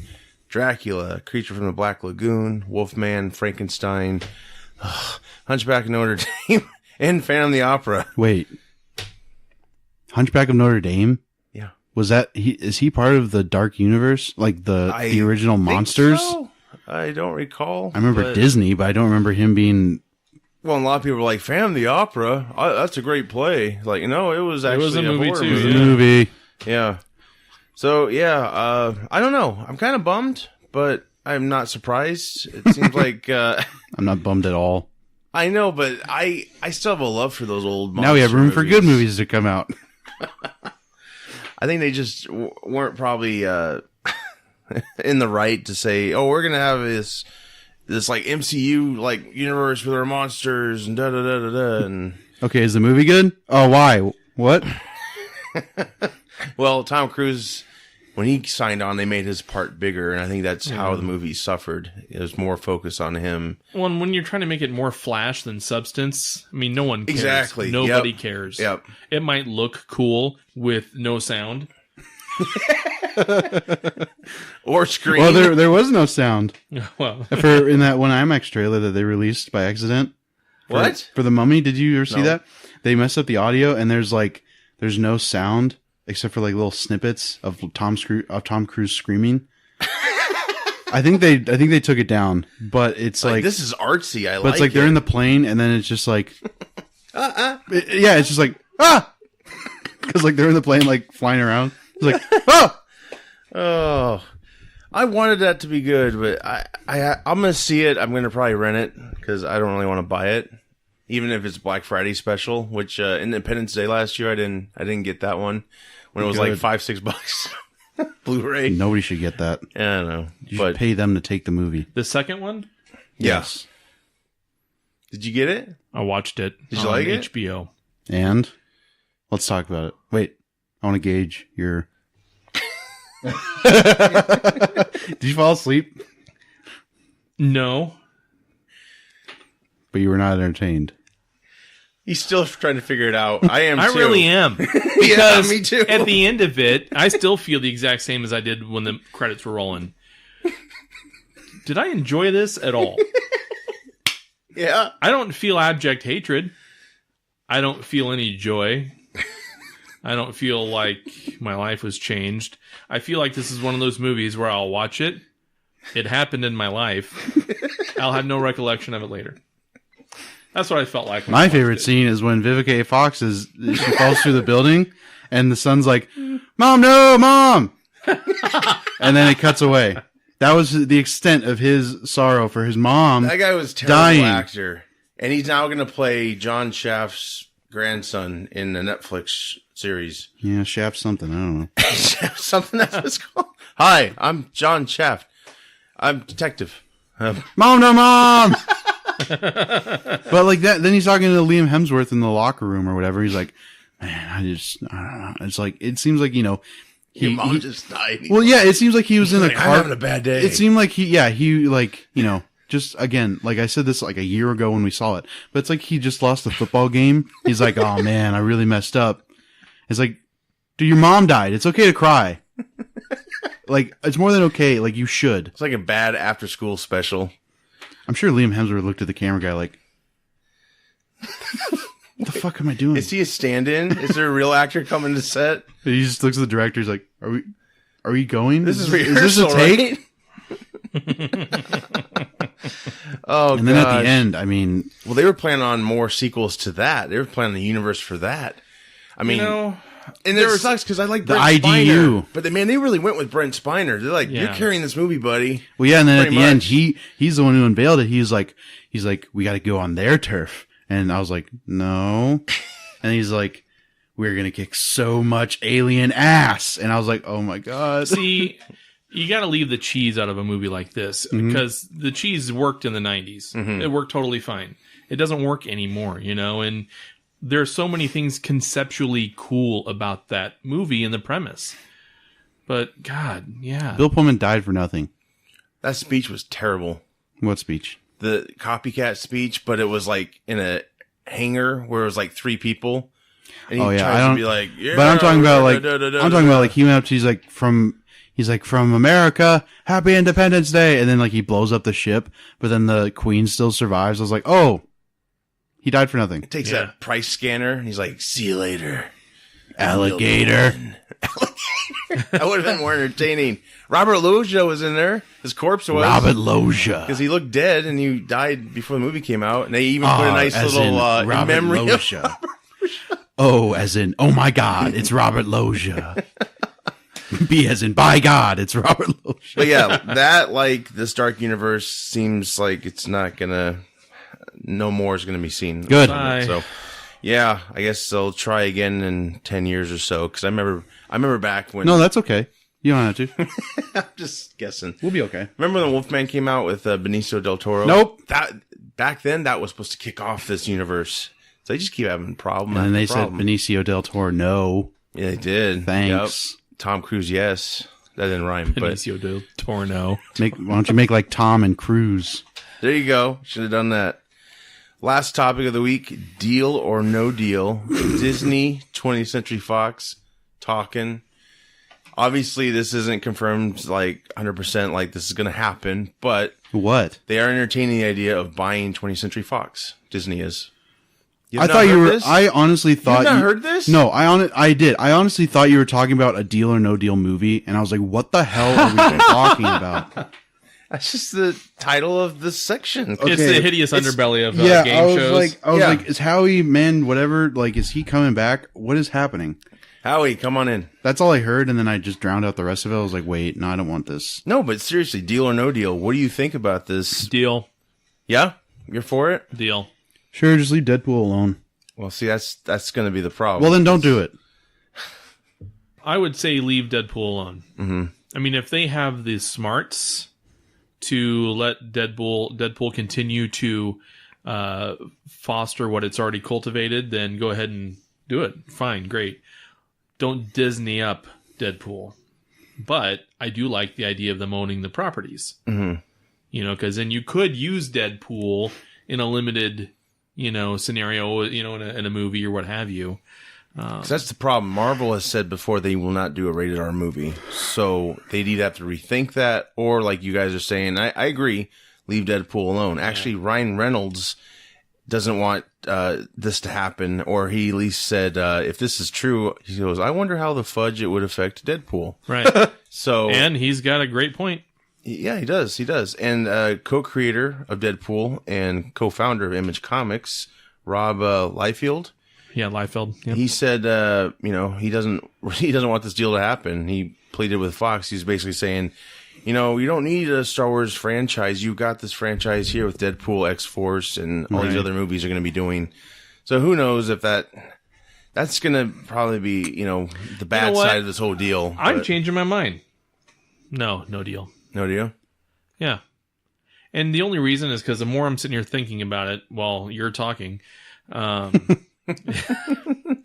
Dracula, Creature from the Black Lagoon, Wolfman, Frankenstein, Hunchback of Notre Dame, and Phantom of the Opera. Wait, Hunchback of Notre Dame? Yeah. Was that is he part of the Dark Universe, like the original monsters? So. I don't recall. I remember Disney, but I don't remember him being. Well, a lot of people were like, Phantom of the Opera, that's a great play. Like, no, it was actually a movie too. It was a movie. Yeah. So, yeah, I don't know. I'm kind of bummed, but I'm not surprised. It seems like... I'm not bummed at all. I know, but I still have a love for those old monster Now we have room movies. for good movies to come out. I think they just weren't probably... in the right to say, oh, we're gonna have this like MCU like universe with our monsters and da da da da da. And okay, is the movie good? Oh, why? What? Well, Tom Cruise, when he signed on, they made his part bigger, and I think that's how the movie suffered. It was more focus on him. Well, and when you're trying to make it more flash than substance, I mean, no one cares. Exactly. Nobody cares. Yep. It might look cool with no sound. Or scream. Well, there was no sound. Well, for in that one IMAX trailer that they released by accident. For the Mummy? Did you ever see that? They messed up the audio, and there's no sound except for like little snippets of Tom Cruise screaming. I think they took it down, but it's like this is artsy. But it's like they're in the plane, and then it's just like, it's just like because like they're in the plane like flying around. It's like oh, I wanted that to be good, but I'm gonna see it. I'm gonna probably rent it because I don't really want to buy it, even if it's Black Friday special. Which Independence Day last year I didn't get that one when it was like $5-6 Blu-ray. Nobody should get that. Yeah, I know. You should pay them to take the movie. the second one, Yes. Did you get it? I watched it. Did you like it? HBO. And let's talk about it. Wait, I want to gauge your. Did you fall asleep? No. But you were not entertained. He's still trying to figure it out. I am. I too. really am. Because Yeah, me too. at the end of it, I still feel the exact same as I did when the credits were rolling. Did I enjoy this at all? Yeah. I don't feel abject hatred. I don't feel any joy. I don't feel like my life was changed. I feel like this is one of those movies where I'll watch it. It happened in my life. I'll have no recollection of it later. That's what I felt like. My favorite scene is when Vivica A. Fox she falls through the building, and the son's like, "Mom, no, Mom!" And then it cuts away. That was the extent of his sorrow for his mom. That guy was a terrible dying. actor, and he's now going to play John Shaft's grandson in the Netflix series. Yeah, Shaft something. I don't know. Something that's what it's called. Hi, I'm John Shaft. I'm detective. Mom, no, Mom. But like that, then he's talking to Liam Hemsworth in the locker room or whatever. He's like, "Man, I don't know." It's like it seems like Your mom just died. Well, yeah, it seems like he was in a like, car. I'm having a bad day. It seemed like he like just again, like I said this like a year ago when we saw it, but it's like he just lost the football game. He's like, "Oh man, I really messed up." It's like, dude, your mom died. It's okay to cry. Like, it's more than okay. Like, you should. It's like a bad after-school special. I'm sure Liam Hemsworth looked at the camera guy like, what the fuck am I doing? Is he a stand-in? Is there a real actor coming to set? He just looks at the director. He's like, are we going? This is this rehearsal, a take? Right? Oh, and then at the end, I mean... Well, they were planning on more sequels to that. They were planning the universe for that. I mean... And it sucks because I like the Brent IDU. Spiner. But they really went with Brent Spiner. They're like, you're carrying this movie, buddy. Well, yeah, and then at the end, he's the one who unveiled it. He's like, we got to go on their turf. And I was like, no. And he's like, we're going to kick so much alien ass. And I was like, oh my God. See, you got to leave the cheese out of a movie like this because the cheese worked in the 90s. It worked totally fine. It doesn't work anymore, and there are so many things conceptually cool about that movie and the premise. But God, yeah. Bill Pullman died for nothing. That speech was terrible. What speech? The copycat speech, but it was like in a hangar where it was like 3 people. And he tries to be like, yeah. But I'm talking about like he went up to, he's like from America, Happy Independence Day, and then like he blows up the ship, but then the Queen still survives. I was like, oh, he died for nothing. Takes that price scanner, and he's like, see you later, alligator. That would have been more entertaining. Robert Loggia was in there. His corpse was. Robert Loggia. Because he looked dead, and he died before the movie came out. And they even put a nice little in memory Loggia. Oh, as in, oh my God, it's Robert Loggia. B as in, by God, it's Robert Loggia. But yeah, that, like, this Dark Universe seems like it's not gonna, no more is gonna be seen. Good. So, yeah, I guess they'll try again in 10 years or so. Because I remember back when. No, that's okay. You don't have to. I'm just guessing. We'll be okay. Remember when Wolfman came out with Benicio del Toro? Nope. Back then, that was supposed to kick off this universe. So they just keep having problems. And then they said Benicio del Toro, no. Yeah, they did. Thanks. Yep. Tom Cruise, yes. That didn't rhyme. Benicio del Toro, no. Why don't you make like Tom and Cruise? There you go. Should have done that. Last topic of the week, deal or no deal. Disney, 20th Century Fox, talking. Obviously, this isn't confirmed like 100% like this is going to happen, but what? They are entertaining the idea of buying 20th Century Fox. Disney is. I thought you were. This? I honestly thought you not heard this. No, I did. I honestly thought you were talking about a Deal or No Deal movie, and I was like, "What the hell are we talking about?" That's just the title of this section. Okay. It's the hideous underbelly of game shows. I was like, is Howie, man, whatever? Like, is he coming back? What is happening? Howie, come on in. That's all I heard, and then I just drowned out the rest of it. I was like, wait, no, I don't want this. No, but seriously, Deal or No Deal? What do you think about this? Deal. Yeah, you're for it. Deal. Sure, just leave Deadpool alone. Well, see, that's going to be the problem. Well, then don't do it. I would say leave Deadpool alone. Mm-hmm. I mean, if they have the smarts to let Deadpool continue to foster what it's already cultivated, then go ahead and do it. Fine, great. Don't Disney up Deadpool. But I do like the idea of them owning the properties. Mm-hmm. Because then you could use Deadpool in a limited scenario, in a movie or what have you. Because that's the problem. Marvel has said before they will not do a rated R movie. So they'd either have to rethink that, or like you guys are saying, I agree, leave Deadpool alone. Actually, Ryan Reynolds doesn't want this to happen, or he at least said, if this is true, he goes, I wonder how the fudge it would affect Deadpool. Right. And he's got a great point. Yeah, he does. He does. And co-creator of Deadpool and co-founder of Image Comics, Rob Liefeld. Yeah, Liefeld. Yep. He said, he doesn't want this deal to happen. He pleaded with Fox. He's basically saying, you don't need a Star Wars franchise. You've got this franchise here with Deadpool, X-Force, and all these other movies are going to be doing. So who knows if that's going to probably be, the bad side of this whole deal. I'm changing my mind. No deal. No deal? Yeah. And the only reason is because the more I'm sitting here thinking about it while you're talking, I'm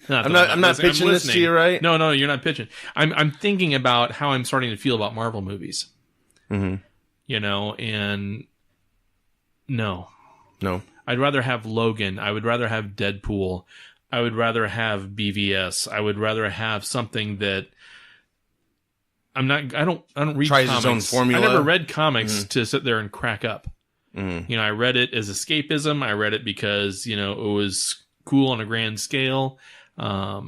not pitching this to you, right? No, you're not pitching. I'm thinking about how I'm starting to feel about Marvel movies. Mm-hmm. And no. I'd rather have Logan. I would rather have Deadpool. I would rather have BVS. I would rather have something that I don't read tries comics. Its own formula. I never read comics to sit there and crack up. Mm-hmm. I read it as escapism. I read it because, it was cool on a grand scale. I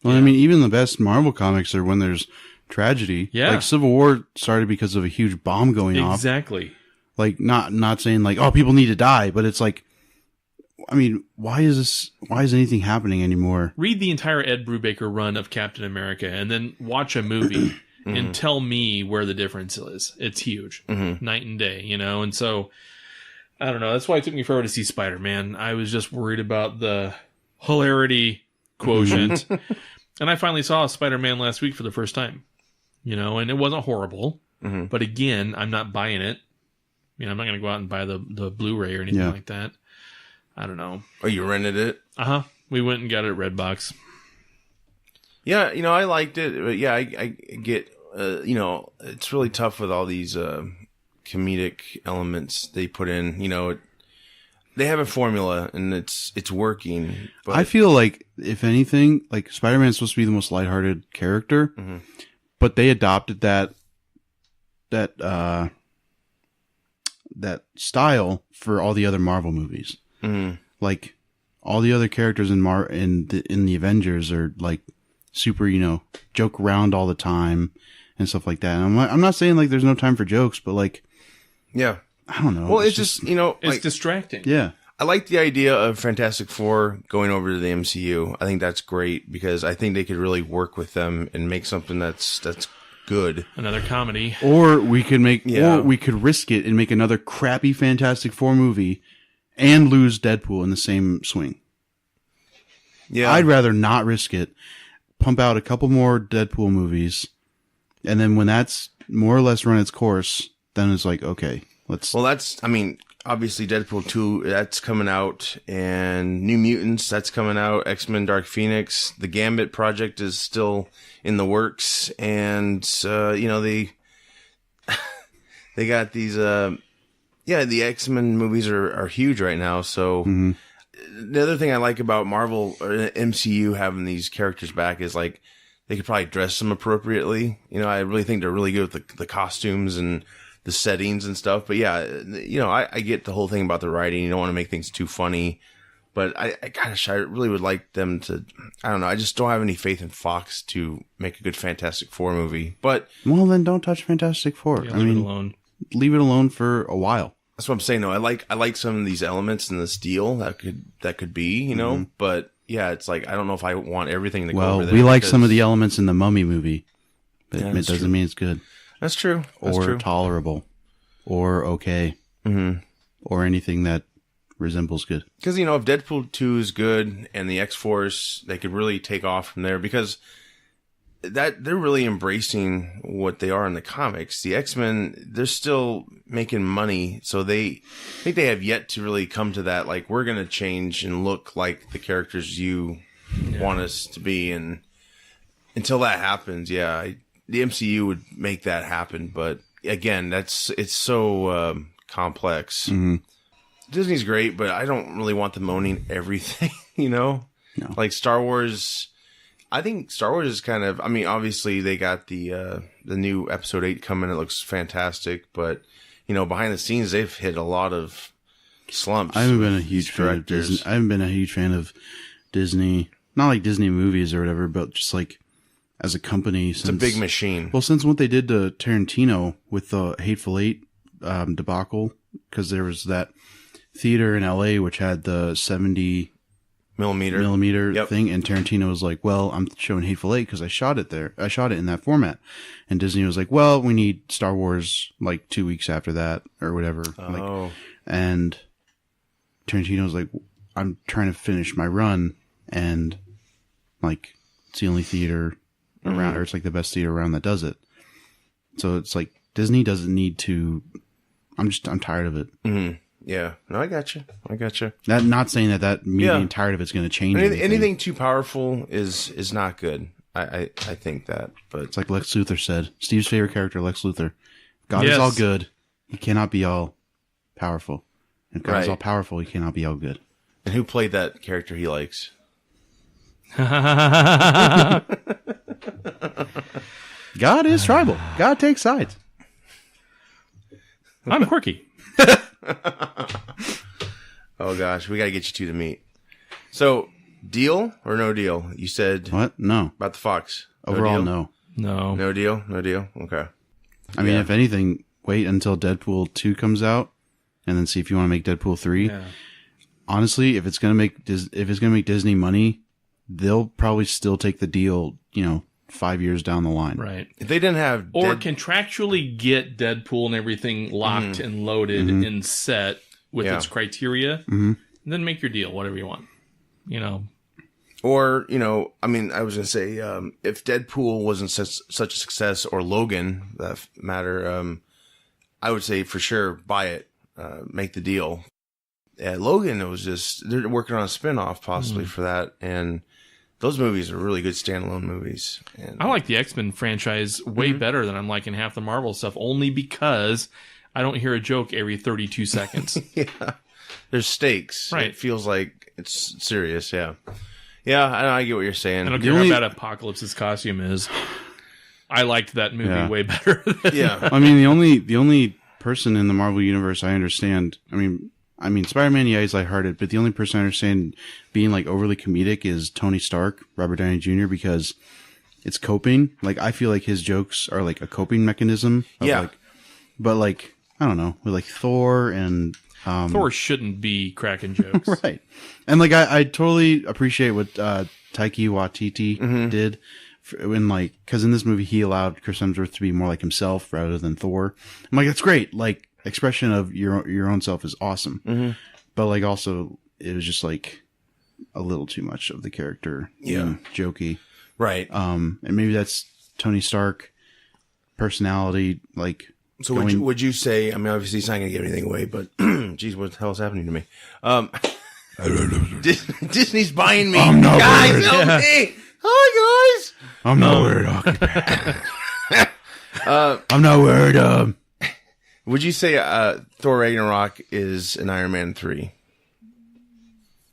mean, even the best Marvel comics are when there's tragedy. Yeah. Like Civil War started because of a huge bomb going off. Exactly. Like not saying like, oh, people need to die, but it's like I mean, why is anything happening anymore? Read the entire Ed Brubaker run of Captain America and then watch a movie and tell me where the difference is. It's huge. Night and day, you know? And so, I don't know. That's why it took me forever to see Spider-Man. I was just worried about the hilarity quotient. And I finally saw Spider-Man last week for the first time, you know, and it wasn't horrible. But again, I'm not buying it. I mean, I'm not going to go out and buy the Blu-ray or anything like that. I don't know. Oh, you rented it? We went and got it at Redbox. Yeah, you know, I liked it. But yeah, I get, you know, it's really tough with all these comedic elements they put in. You know, they have a formula and it's working. But I feel like, if anything, like Spider-Man's supposed to be the most lighthearted character, but they adopted that style for all the other Marvel movies. Like all the other characters in the Avengers are like super, you know, joke around all the time and stuff like that. And I'm not saying like there's no time for jokes, but like, yeah, I don't know. Well, it's just, you know, it's like, distracting. Yeah. I like the idea of Fantastic Four going over to the MCU. I think that's great because I think they could really work with them and make something that's good. Another comedy. Or we could risk it and make another crappy Fantastic Four movie and lose Deadpool in the same swing. Yeah. I'd rather not risk it. Pump out a couple more Deadpool movies. And then when that's more or less run its course, then it's like, okay, let's. Well, I mean, obviously Deadpool 2, that's coming out, and New Mutants, that's coming out, X-Men Dark Phoenix, the Gambit project is still in the works, and, you know, they got these, the X-Men movies are huge right now, so the other thing I like about Marvel or MCU having these characters back is, like, they could probably dress them appropriately. You know, I really think they're really good with the costumes and the settings and stuff. But yeah, you know, I get the whole thing about the writing. You don't want to make things too funny. But I really would like them to, I don't know, I just don't have any faith in Fox to make a good Fantastic Four movie. But well, then don't touch Fantastic Four. Yeah, leave it alone. Leave it alone for a while. That's what I'm saying, though. I like some of these elements in this deal that could be, you know, but yeah, it's like, I don't know if I want everything to go over there. Well, we like some of the elements in the Mummy movie, but it doesn't mean it's good. That's true. Or tolerable. Or okay. Or anything that resembles good. Because, you know, if Deadpool 2 is good and the X-Force, they could really take off from there because that they're really embracing what they are in the comics. The X-Men, they're still making money, so I think they have yet to really come to that, like, we're going to change and look like the characters you want us to be. And until that happens, the MCU would make that happen. But again, it's so complex. Disney's great, but I don't really want them owning everything, you know? No. Like Star Wars, I think Star Wars is kind of, I mean, obviously they got the new episode 8 coming. It looks fantastic, but, you know, behind the scenes, they've hit a lot of slumps. I haven't been a huge fan of Disney. I haven't been a huge fan of Disney, not like Disney movies or whatever, but just like as a company. It's a big machine. Well, since what they did to Tarantino with the Hateful Eight debacle, because there was that theater in LA which had the 70 millimeter thing, and Tarantino was like, well, I'm showing Hateful Eight because I shot it there. I shot it in that format. And Disney was like, well, we need Star Wars like 2 weeks after that or whatever. And Tarantino was like, I'm trying to finish my run, and like it's the only theater around, or it's like the best theater around that does it. So it's like Disney doesn't need to. I'm tired of it. Yeah, no, I got you. That, not saying that me being tired of it's going to change anything too powerful is not good. I think that, but it's like Lex Luthor said. Steve's favorite character, Lex Luthor. God is all good. He cannot be all powerful. And God is all powerful. He cannot be all good. And who played that character he likes? God is tribal. God takes sides. I'm quirky. Oh gosh, we got to get you two to meet. So, deal or no deal? You said what? No. About the Fox. Overall, no. No deal. Okay. I mean, if anything, wait until Deadpool 2 comes out, and then see if you want to make Deadpool 3. Yeah. honestly, if it's gonna make Disney money, they'll probably still take the deal, 5 years down the line. Right. If they didn't have... Or contractually get Deadpool and everything locked and loaded and set with its criteria, then make your deal, whatever you want. Or, I was going to say, if Deadpool wasn't such a success, or Logan, that matter, I would say for sure buy it, make the deal. Yeah, Logan, it was just, they're working on a spinoff possibly for that, and those movies are really good standalone movies. And I like the X-Men franchise way better than I'm liking half the Marvel stuff, only because I don't hear a joke every 32 seconds. Yeah. There's stakes. Right. It feels like it's serious, yeah. Yeah, I get what you're saying. I don't care how bad Apocalypse's costume is. I liked that movie way better. Yeah. I mean, the only person in the Marvel universe I understand, I mean, Spider-Man, yeah, he's lighthearted, but the only person I understand being like overly comedic is Tony Stark, Robert Downey Jr., because it's coping. Like, I feel like his jokes are like a coping mechanism. Yeah. But I don't know, with like Thor and... Thor shouldn't be cracking jokes. Right. And like, I totally appreciate what Taika Waititi did when cause in this movie he allowed Chris Hemsworth to be more like himself rather than Thor. I'm like, that's great. Like, expression of your own self is awesome. But like, also it was just like a little too much of the character. Jokey. Right. And maybe that's Tony Stark personality. Like, so would you say, I mean, obviously it's not going to give anything away, but geez, what the hell is happening to me? Disney's buying me. I'm not guys, worried. help me. Hi, guys. I'm not worried. I'm not worried. Would you say Thor Ragnarok is an Iron Man 3?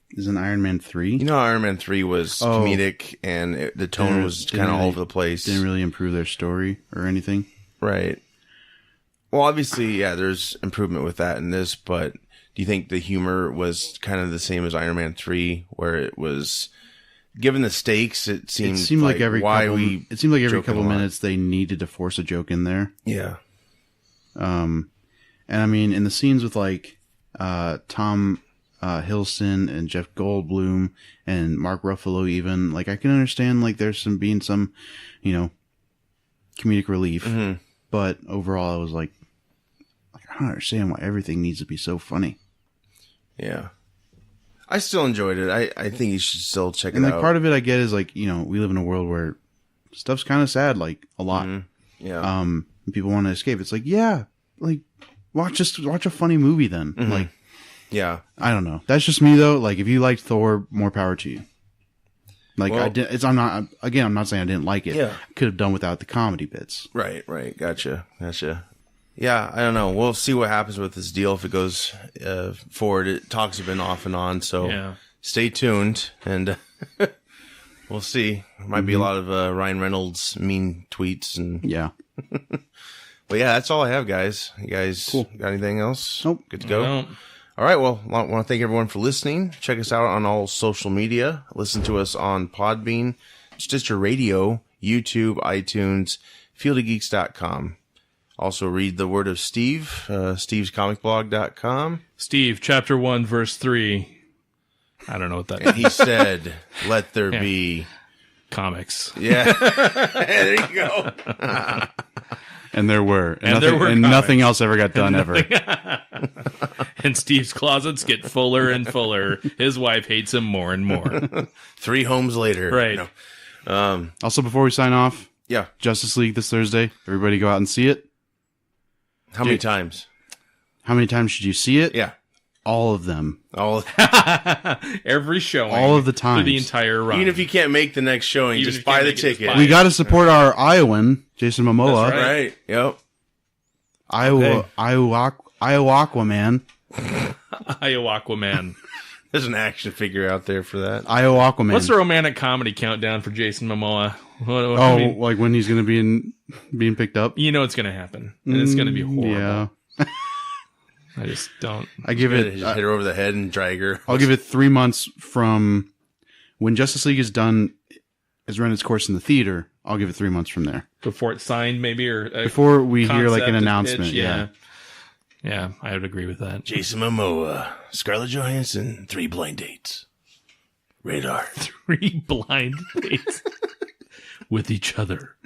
Is an Iron Man 3? You know, Iron Man 3 was comedic, and the tone was kind of all over the place. Didn't really improve their story or anything. Right. Well, obviously, yeah, there's improvement with that in this, but do you think the humor was kind of the same as Iron Man 3, where it was, given the stakes, it seemed like every couple minutes they needed to force a joke in there. Yeah. And I mean, in the scenes with like Tom Hiddleston and Jeff Goldblum and Mark Ruffalo, even, like, I can understand like there's some comedic relief, but overall I was like I don't understand why everything needs to be so funny. Yeah. I still enjoyed it. I think you should still check it out. And like, part of it I get is like, we live in a world where stuff's kind of sad, like a lot. Yeah. And people want to escape. It's like, yeah, like watch a funny movie then. Like, yeah. I don't know. That's just me though. Like, if you liked Thor, more power to you. Like, well, I'm not saying I didn't like it. Yeah. Could have done without the comedy bits. Right. Gotcha. Yeah, I don't know. We'll see what happens with this deal if it goes forward. Talks have been off and on, so stay tuned, and we'll see. There might be a lot of Ryan Reynolds mean tweets, and But yeah, that's all I have, guys. You guys got anything else? Nope. Good to go? No. All right, well, I want to thank everyone for listening. Check us out on all social media. Listen to us on Podbean, Stitcher Radio, YouTube, iTunes, fieldofgeeks.com. Also read the word of Steve, stevescomicblog.com. Steve, chapter 1, verse 3. I don't know what that And he said, let there be comics. Yeah. There you go. And there were. And nothing else ever got done ever. And Steve's closets get fuller and fuller. His wife hates him more and more. 3 homes later. Right. Also, before we sign off, Yeah. Justice League this Thursday. Everybody go out and see it. How many times? How many times should you see it? Yeah. All of them. Every showing. All of the times. For the entire run. Even if you can't make the next showing, just buy the ticket. We got to support our Iowan, Jason Momoa. That's Right. Yep. Iowa Aquaman. Aquaman. There's an action figure out there for that. Iowa Aquaman. What's the romantic comedy countdown for Jason Momoa? Like when he's going to be being picked up? You know it's going to happen. And it's going to be horrible. Yeah. I just don't. Just hit her over the head and drag her. I'll give it 3 months from when Justice League is done, has run its course in the theater. I'll give it 3 months from there. Before it's signed, maybe? Or before we hear like an announcement. Pitch, yeah. Yeah, I would agree with that. Jason Momoa, Scarlett Johansson, 3 blind dates. Radar. 3 blind dates with each other.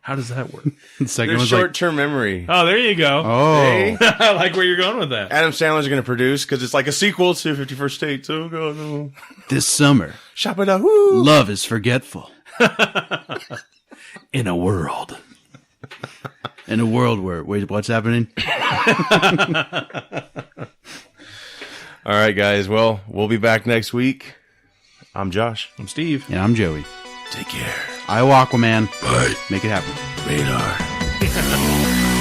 How does that work? The second Their one's short-term memory. Oh, there you go. oh, I like where you're going with that. Adam Sandler's going to produce because it's like a sequel to 51st Dates. Oh, God. Oh. this summer, Shop it out. Woo. love is forgetful. In a world. In a world where, wait, what's happening? All right, guys. Well, we'll be back next week. I'm Josh. I'm Steve. And I'm Joey. Take care. I Aquaman. Bye. Make it happen. Radar.